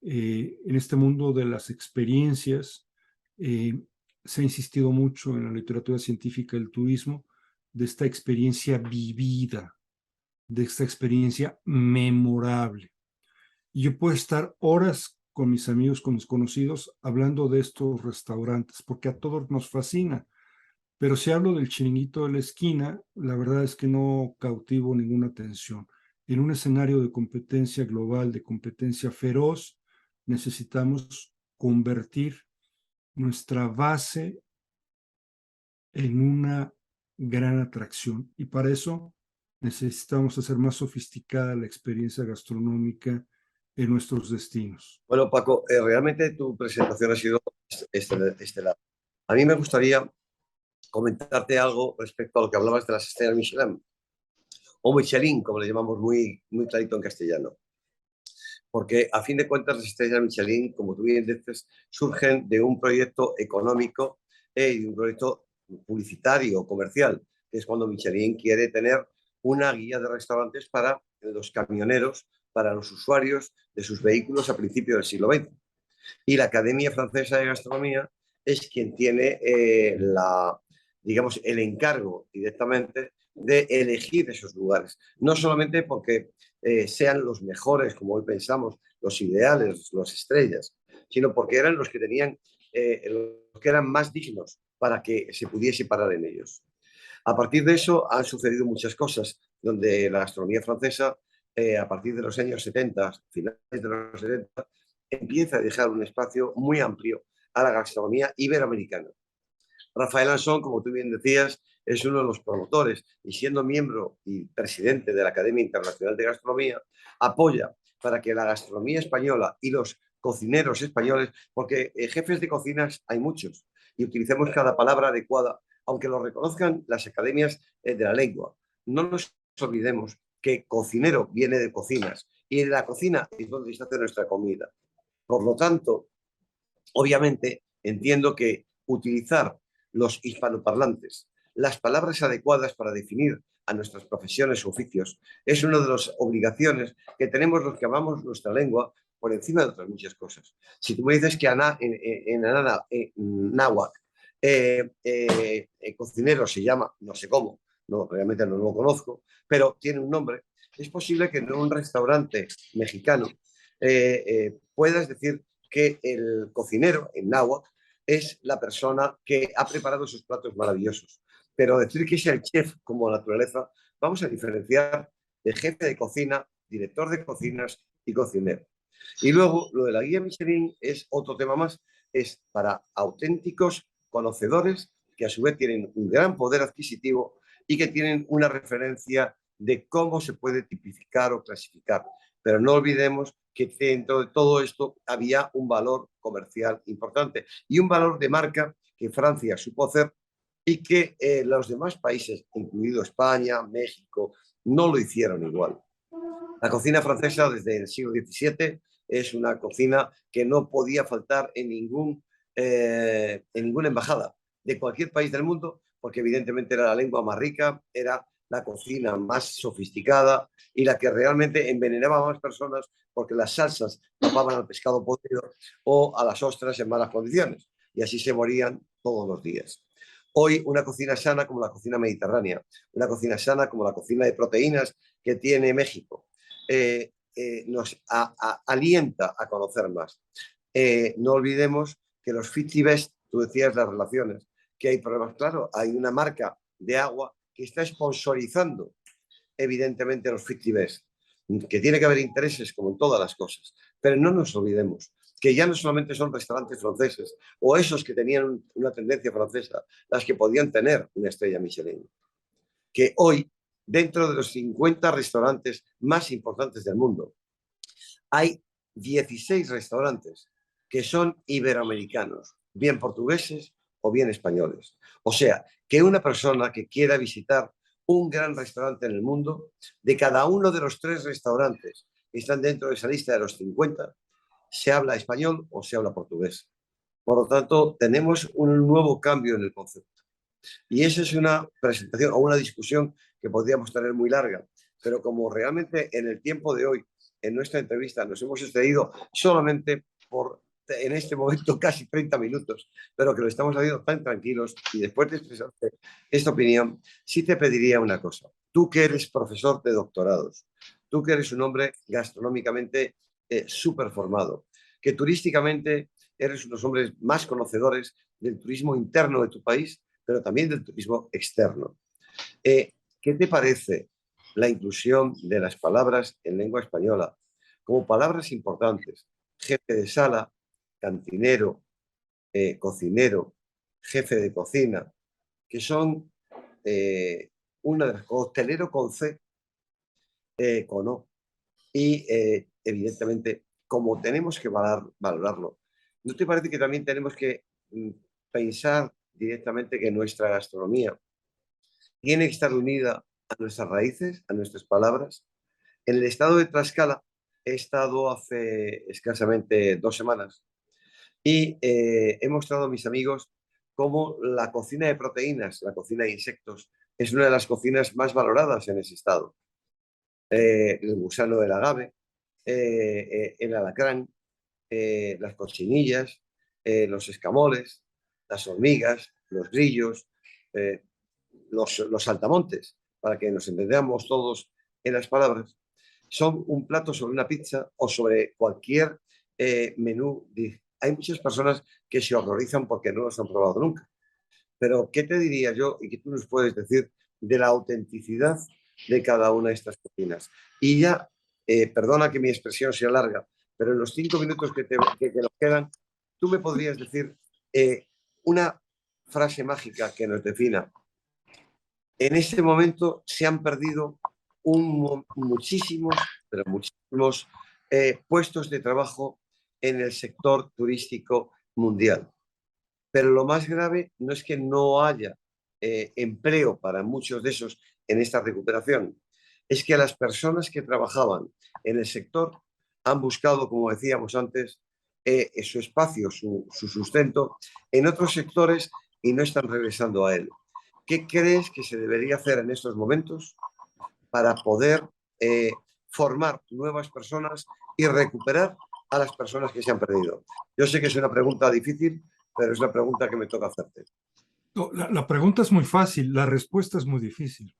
Speaker 3: En este mundo de las experiencias, se ha insistido mucho en la literatura científica del turismo de esta experiencia vivida, de esta experiencia memorable. Y yo puedo estar horas con mis amigos, con mis conocidos, hablando de estos restaurantes, porque a todos nos fascina. Pero si hablo del chiringuito de la esquina, la verdad es que no cautivo ninguna atención. En un escenario de competencia global, de competencia feroz, necesitamos convertir nuestra base en una gran atracción. Y para eso necesitamos hacer más sofisticada la experiencia gastronómica en nuestros destinos.
Speaker 2: Bueno, Paco, realmente tu presentación ha sido estelar. A mí me gustaría comentarte algo respecto a lo que hablabas de las estrellas Michelin, o Michelin, como le llamamos muy, muy clarito en castellano. Porque a fin de cuentas las estrellas Michelin, como tú bien dices, surgen de un proyecto económico y de un proyecto publicitario, comercial, que es cuando Michelin quiere tener una guía de restaurantes para los camioneros, para los usuarios de sus vehículos a principios del siglo XX. Y la Academia Francesa de Gastronomía es quien tiene digamos, el encargo directamente de elegir esos lugares. No solamente porque sean los mejores, como hoy pensamos, los ideales, las estrellas, sino porque eran los que tenían, los que eran más dignos para que se pudiese parar en ellos. A partir de eso han sucedido muchas cosas, donde la gastronomía francesa, a partir de los años 70, finales de los 70, empieza a dejar un espacio muy amplio a la gastronomía iberoamericana. Rafael Ansón, como tú bien decías, es uno de los promotores y siendo miembro y presidente de la Academia Internacional de Gastronomía, apoya para que la gastronomía española y los cocineros españoles, porque jefes de cocinas hay muchos, y utilicemos cada palabra adecuada, aunque lo reconozcan las academias de la lengua. No nos olvidemos que cocinero viene de cocinas y de la cocina es donde se hace nuestra comida. Por lo tanto, obviamente, entiendo que utilizar los hispanoparlantes las palabras adecuadas para definir a nuestras profesiones o oficios es una de las obligaciones que tenemos los que amamos nuestra lengua por encima de otras muchas cosas. Si tú me dices que en náhuatl cocinero se llama, no sé cómo, no, realmente no lo conozco, pero tiene un nombre, es posible que en un restaurante mexicano puedas decir que el cocinero en náhuatl es la persona que ha preparado esos platos maravillosos. Pero decir que es el chef como naturaleza, vamos a diferenciar de jefe de cocina, director de cocinas y cocinero. Y luego, lo de la guía Michelin es otro tema más, es para auténticos conocedores que a su vez tienen un gran poder adquisitivo y que tienen una referencia de cómo se puede tipificar o clasificar. Pero no olvidemos que dentro de todo esto había un valor comercial importante y un valor de marca que Francia supo hacer y que los demás países, incluido España, México, no lo hicieron igual. La cocina francesa desde el siglo XVII es una cocina que no podía faltar en ninguna embajada de cualquier país del mundo, porque evidentemente era la lengua más rica, era la cocina más sofisticada y la que realmente envenenaba a más personas porque las salsas tapaban al pescado podrido o a las ostras en malas condiciones y así se morían todos los días. Hoy una cocina sana como la cocina mediterránea, una cocina sana como la cocina de proteínas que tiene México, nos alienta a conocer más. No olvidemos que los 50 Best, tú decías las relaciones, que hay problemas, claro, hay una marca de agua que está sponsorizando evidentemente los 50 Best, que tiene que haber intereses como en todas las cosas, pero no nos olvidemos que ya no solamente son restaurantes franceses o esos que tenían una tendencia francesa, las que podían tener una estrella Michelin, que hoy, dentro de los 50 restaurantes más importantes del mundo, Hay 16 restaurantes que son iberoamericanos, bien portugueses o bien españoles. O sea, que una persona que quiera visitar un gran restaurante en el mundo, de cada uno de los 3 restaurantes que están dentro de esa lista de los 50, se habla español o se habla portugués. Por lo tanto, tenemos un nuevo cambio en el concepto. Y esa es una presentación o una discusión que podríamos tener muy larga, pero como realmente en el tiempo de hoy, en nuestra entrevista, nos hemos excedido solamente por, en este momento, casi 30 minutos, pero que lo estamos haciendo tan tranquilos y después de expresarte esta opinión, sí te pediría una cosa. Tú que eres profesor de doctorados, tú que eres un hombre gastronómicamente súper formado, que turísticamente eres uno de los hombres más conocedores del turismo interno de tu país, pero también del turismo externo. ¿Qué te parece la inclusión de las palabras en lengua española como palabras importantes? Jefe de sala, cantinero, cocinero, jefe de cocina, que son una de las hostelero con C, con O. Y evidentemente, como tenemos que valorarlo, ¿no te parece que también tenemos que pensar directamente que nuestra gastronomía tiene que estar unida a nuestras raíces, a nuestras palabras? En el estado de Tlaxcala he estado hace escasamente 2 semanas y he mostrado a mis amigos cómo la cocina de proteínas, la cocina de insectos, es una de las cocinas más valoradas en ese estado. El gusano del agave, el alacrán, las cochinillas, los escamoles, las hormigas, los grillos, eh, los saltamontes, para que nos entendamos todos en las palabras, son un plato sobre una pizza o sobre cualquier menú. Hay muchas personas que se horrorizan porque no los han probado nunca. Pero, ¿qué te diría yo y qué tú nos puedes decir de la autenticidad de cada una de estas cocinas? Y ya, perdona que mi expresión sea larga, pero en los 5 minutos que nos quedan, tú me podrías decir una frase mágica que nos defina. En este momento se han perdido muchísimos, pero muchísimos puestos de trabajo en el sector turístico mundial. Pero lo más grave no es que no haya empleo para muchos de esos en esta recuperación, es que las personas que trabajaban en el sector han buscado, como decíamos antes, su espacio, su sustento en otros sectores y no están regresando a él. ¿Qué crees que se debería hacer en estos momentos para poder formar nuevas personas y recuperar a las personas que se han perdido? Yo sé que es una pregunta difícil, pero es la pregunta que me toca hacerte.
Speaker 3: No, la pregunta es muy fácil, la respuesta es muy difícil.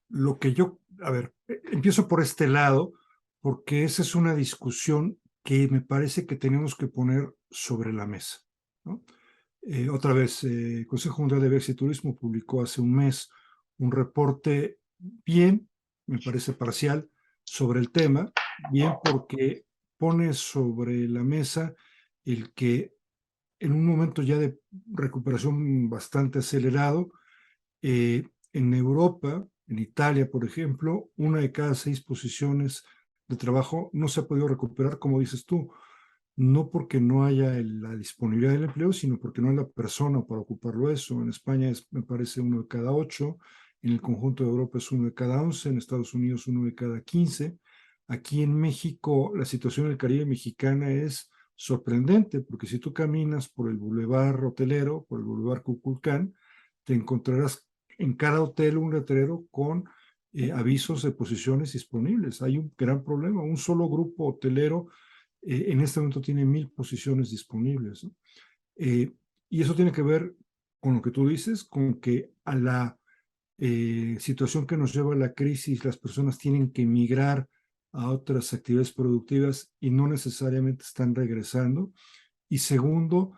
Speaker 3: Lo que yo, a ver, empiezo por este lado, porque esa es una discusión que me parece que tenemos que poner sobre la mesa, ¿no? Otra vez, el Consejo Mundial de Viajes y Turismo publicó hace un mes un reporte bien, me parece parcial, sobre el tema, bien porque pone sobre la mesa el que en un momento ya de recuperación bastante acelerado, en Europa, en Italia, por ejemplo, 1 de cada 6 posiciones de trabajo no se ha podido recuperar, como dices tú, no porque no haya la disponibilidad del empleo, sino porque no hay la persona para ocuparlo eso. En España es, me parece, 1 de cada 8, en el conjunto de Europa es 1 de cada 11, en Estados Unidos 1 de cada 15. Aquí en México, la situación del Caribe mexicana es sorprendente, porque si tú caminas por el bulevar hotelero, por el bulevar Cuculcán, te encontrarás en cada hotel un letrero con avisos de posiciones disponibles. Hay un gran problema, un solo grupo hotelero en este momento tiene 1,000 posiciones disponibles, ¿no? Y eso tiene que ver con lo que tú dices, con que a la situación que nos lleva a la crisis, las personas tienen que migrar a otras actividades productivas y no necesariamente están regresando. Y segundo,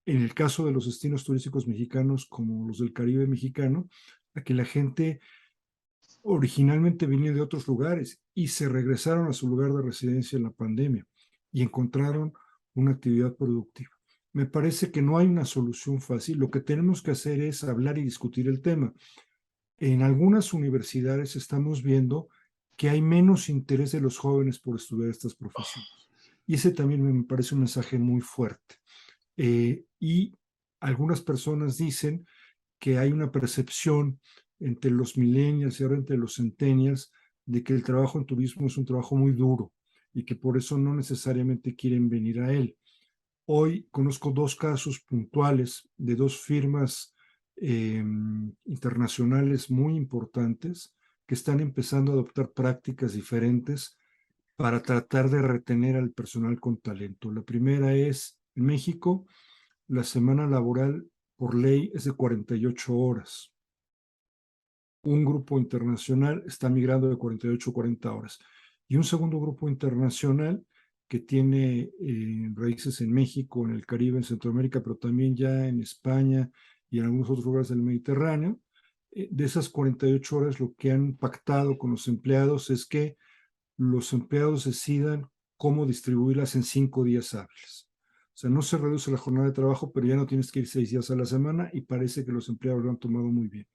Speaker 3: en el caso de los destinos turísticos mexicanos como los del Caribe mexicano, a que la gente originalmente venía de otros lugares y se regresaron a su lugar de residencia en la pandemia y encontraron una actividad productiva. Me parece que no hay una solución fácil. Lo que tenemos que hacer es hablar y discutir el tema. En algunas universidades estamos viendo que hay menos interés de los jóvenes por estudiar estas profesiones. Y ese también me parece un mensaje muy fuerte. Y algunas personas dicen que hay una percepción entre los millennials y ahora entre los centennials de que el trabajo en turismo es un trabajo muy duro y que por eso no necesariamente quieren venir a él. Hoy conozco 2 casos puntuales de 2 firmas internacionales muy importantes que están empezando a adoptar prácticas diferentes para tratar de retener al personal con talento. La primera es, en México, la semana laboral por ley es de 48 horas. Un grupo internacional está migrando de 48 a 40 horas. Y un segundo grupo internacional que tiene raíces en México, en el Caribe, en Centroamérica, pero también ya en España y en algunos otros lugares del Mediterráneo. De esas 48 horas, lo que han pactado con los empleados es que los empleados decidan cómo distribuirlas en 5 días hábiles. O sea, no se reduce la jornada de trabajo, pero ya no tienes que ir 6 días a la semana y parece que los empleados lo han tomado muy bien.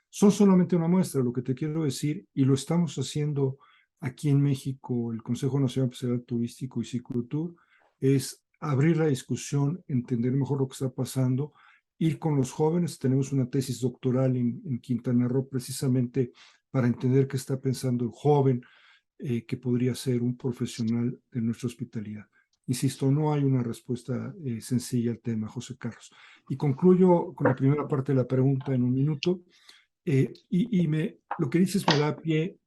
Speaker 3: Son solamente una muestra, lo que te quiero decir, y lo estamos haciendo aquí en México, el Consejo Nacional Empresarial Turístico y Ciclotour, es abrir la discusión, entender mejor lo que está pasando, ir con los jóvenes. Tenemos una tesis doctoral en Quintana Roo precisamente para entender qué está pensando el joven, que podría ser un profesional de nuestra hospitalidad. Insisto, no hay una respuesta sencilla al tema, José Carlos. Y concluyo con la primera parte de la pregunta en un minuto. Lo que dices me da pie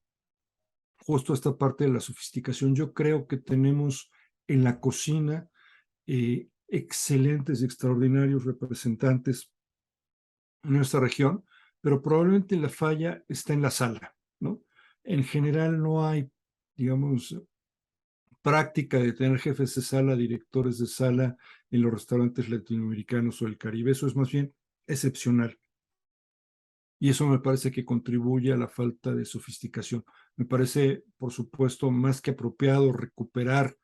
Speaker 3: justo a esta parte de la sofisticación. Yo creo que tenemos en la cocina excelentes y extraordinarios representantes en nuestra región, pero probablemente la falla está en la sala, ¿no? En general no hay, digamos, práctica de tener jefes de sala, directores de sala en los restaurantes latinoamericanos o del Caribe. Eso es más bien excepcional. Y eso me parece que contribuye a la falta de sofisticación. Me parece, por supuesto, más que apropiado recuperar,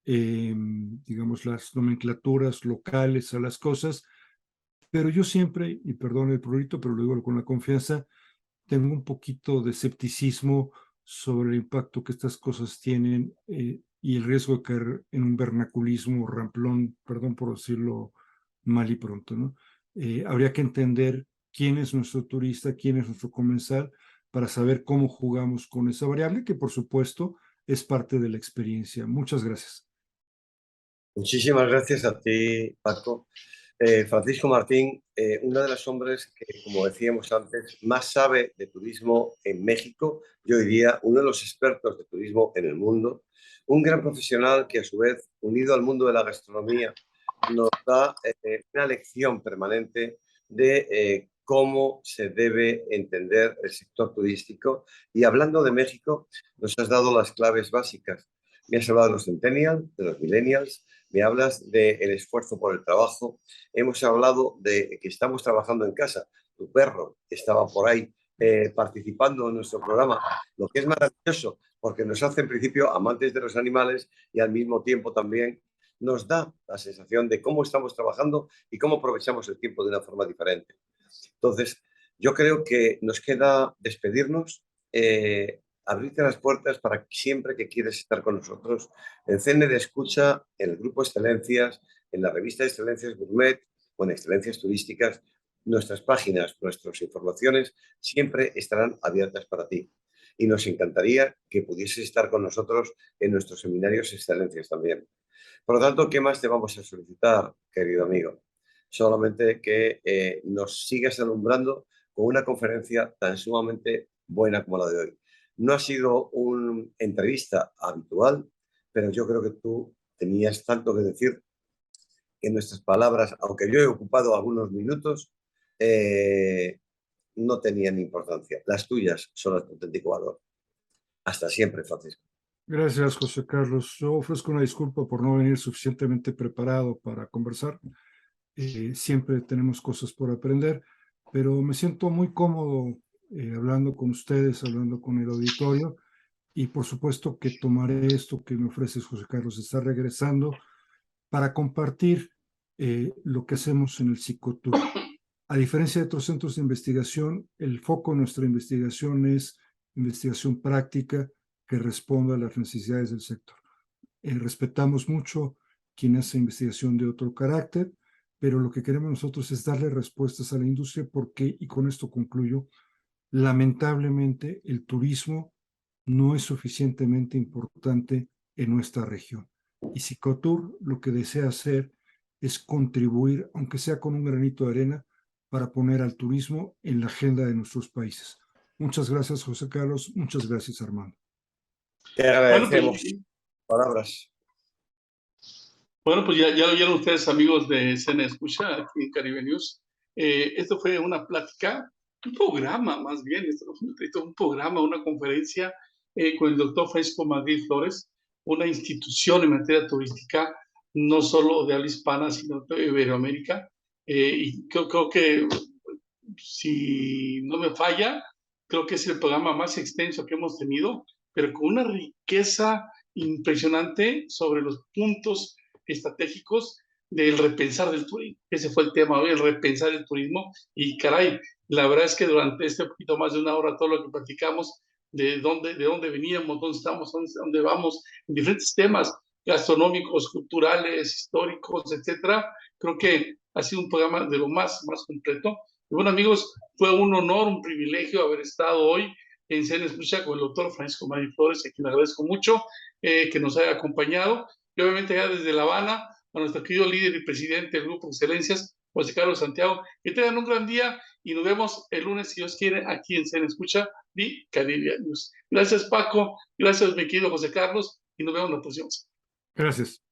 Speaker 3: digamos, las nomenclaturas locales a las cosas, pero yo siempre, y perdón el prurito, pero lo digo con la confianza, tengo un poquito de escepticismo sobre el impacto que estas cosas tienen y el riesgo de caer en un vernaculismo ramplón, perdón por decirlo mal y pronto, ¿no? Habría que entender quién es nuestro turista, quién es nuestro comensal, para saber cómo jugamos con esa variable, que por supuesto es parte de la experiencia. Muchas gracias.
Speaker 2: Muchísimas gracias a ti, Paco. Francisco Martín, uno de los hombres que, como decíamos antes, más sabe de turismo en México, yo diría uno de los expertos de turismo en el mundo, un gran profesional que a su vez, unido al mundo de la gastronomía, nos da una lección permanente de cómo se debe entender el sector turístico. Y hablando de México, nos has dado las claves básicas. Me has hablado de los centennials, de los millennials, me hablas del esfuerzo por el trabajo, hemos hablado de que estamos trabajando en casa, tu perro estaba por ahí participando en nuestro programa, lo que es maravilloso porque nos hace en principio amantes de los animales y al mismo tiempo también nos da la sensación de cómo estamos trabajando y cómo aprovechamos el tiempo de una forma diferente. Entonces, yo creo que nos queda despedirnos, abrirte las puertas para siempre que quieres estar con nosotros en CN de Escucha, en el Grupo Excelencias, en la revista Excelencias Gourmet o en Excelencias Turísticas. Nuestras páginas, nuestras informaciones siempre estarán abiertas para ti. Y nos encantaría que pudieses estar con nosotros en nuestros seminarios Excelencias también. Por lo tanto, ¿qué más te vamos a solicitar, querido amigo? Solamente que nos sigas alumbrando con una conferencia tan sumamente buena como la de hoy. No ha sido una entrevista habitual, pero yo creo que tú tenías tanto que decir que nuestras palabras, aunque yo he ocupado algunos minutos, no tenían importancia. Las tuyas son las de auténtico valor. Hasta siempre, Francisco.
Speaker 3: Gracias, José Carlos. Yo ofrezco una disculpa por no venir suficientemente preparado para conversar. Siempre tenemos cosas por aprender, pero me siento muy cómodo hablando con ustedes, hablando con el auditorio, y por supuesto que tomaré esto que me ofreces, José Carlos, está regresando para compartir lo que hacemos en el Ciclotour. A diferencia de otros centros de investigación, el foco de nuestra investigación es investigación práctica, que responda a las necesidades del sector. Respetamos mucho quien hace investigación de otro carácter, pero lo que queremos nosotros es darle respuestas a la industria porque, y con esto concluyo, lamentablemente el turismo no es suficientemente importante en nuestra región. Y Cicotur lo que desea hacer es contribuir, aunque sea con un granito de arena, para poner al turismo en la agenda de nuestros países. Muchas gracias, José Carlos. Muchas gracias, Armando.
Speaker 2: Te agradecemos. Palabras.
Speaker 1: Bueno, pues ya lo oyeron ustedes, amigos de CN Escucha, aquí en Caribe News. Esto fue una plática, un programa más bien, esto no fue un programa, una conferencia con el doctor Francisco Madrid Flores, una institución en materia turística, no solo de habla hispana, sino de Iberoamérica. Y creo que, si no me falla, creo que es el programa más extenso que hemos tenido, pero con una riqueza impresionante sobre los puntos estratégicos del repensar del turismo. Ese fue el tema hoy, el repensar el turismo. Y caray, la verdad es que durante este poquito más de una hora, todo lo que platicamos, de dónde veníamos, dónde estamos, dónde vamos, en diferentes temas gastronómicos, culturales, históricos, etcétera, creo que ha sido un programa de lo más completo. Y bueno, amigos, fue un honor, un privilegio haber estado hoy en CN Escucha con el doctor Francisco Madrid Flores, a quien le agradezco mucho que nos haya acompañado. Y obviamente ya desde La Habana, a nuestro querido líder y presidente del Grupo Excelencias, José Carlos Santiago. Que tengan un gran día y nos vemos el lunes, si Dios quiere, aquí en CN Escucha de Caribe News. Gracias, Paco. Gracias, mi querido José Carlos. Y nos vemos la próxima.
Speaker 3: Gracias.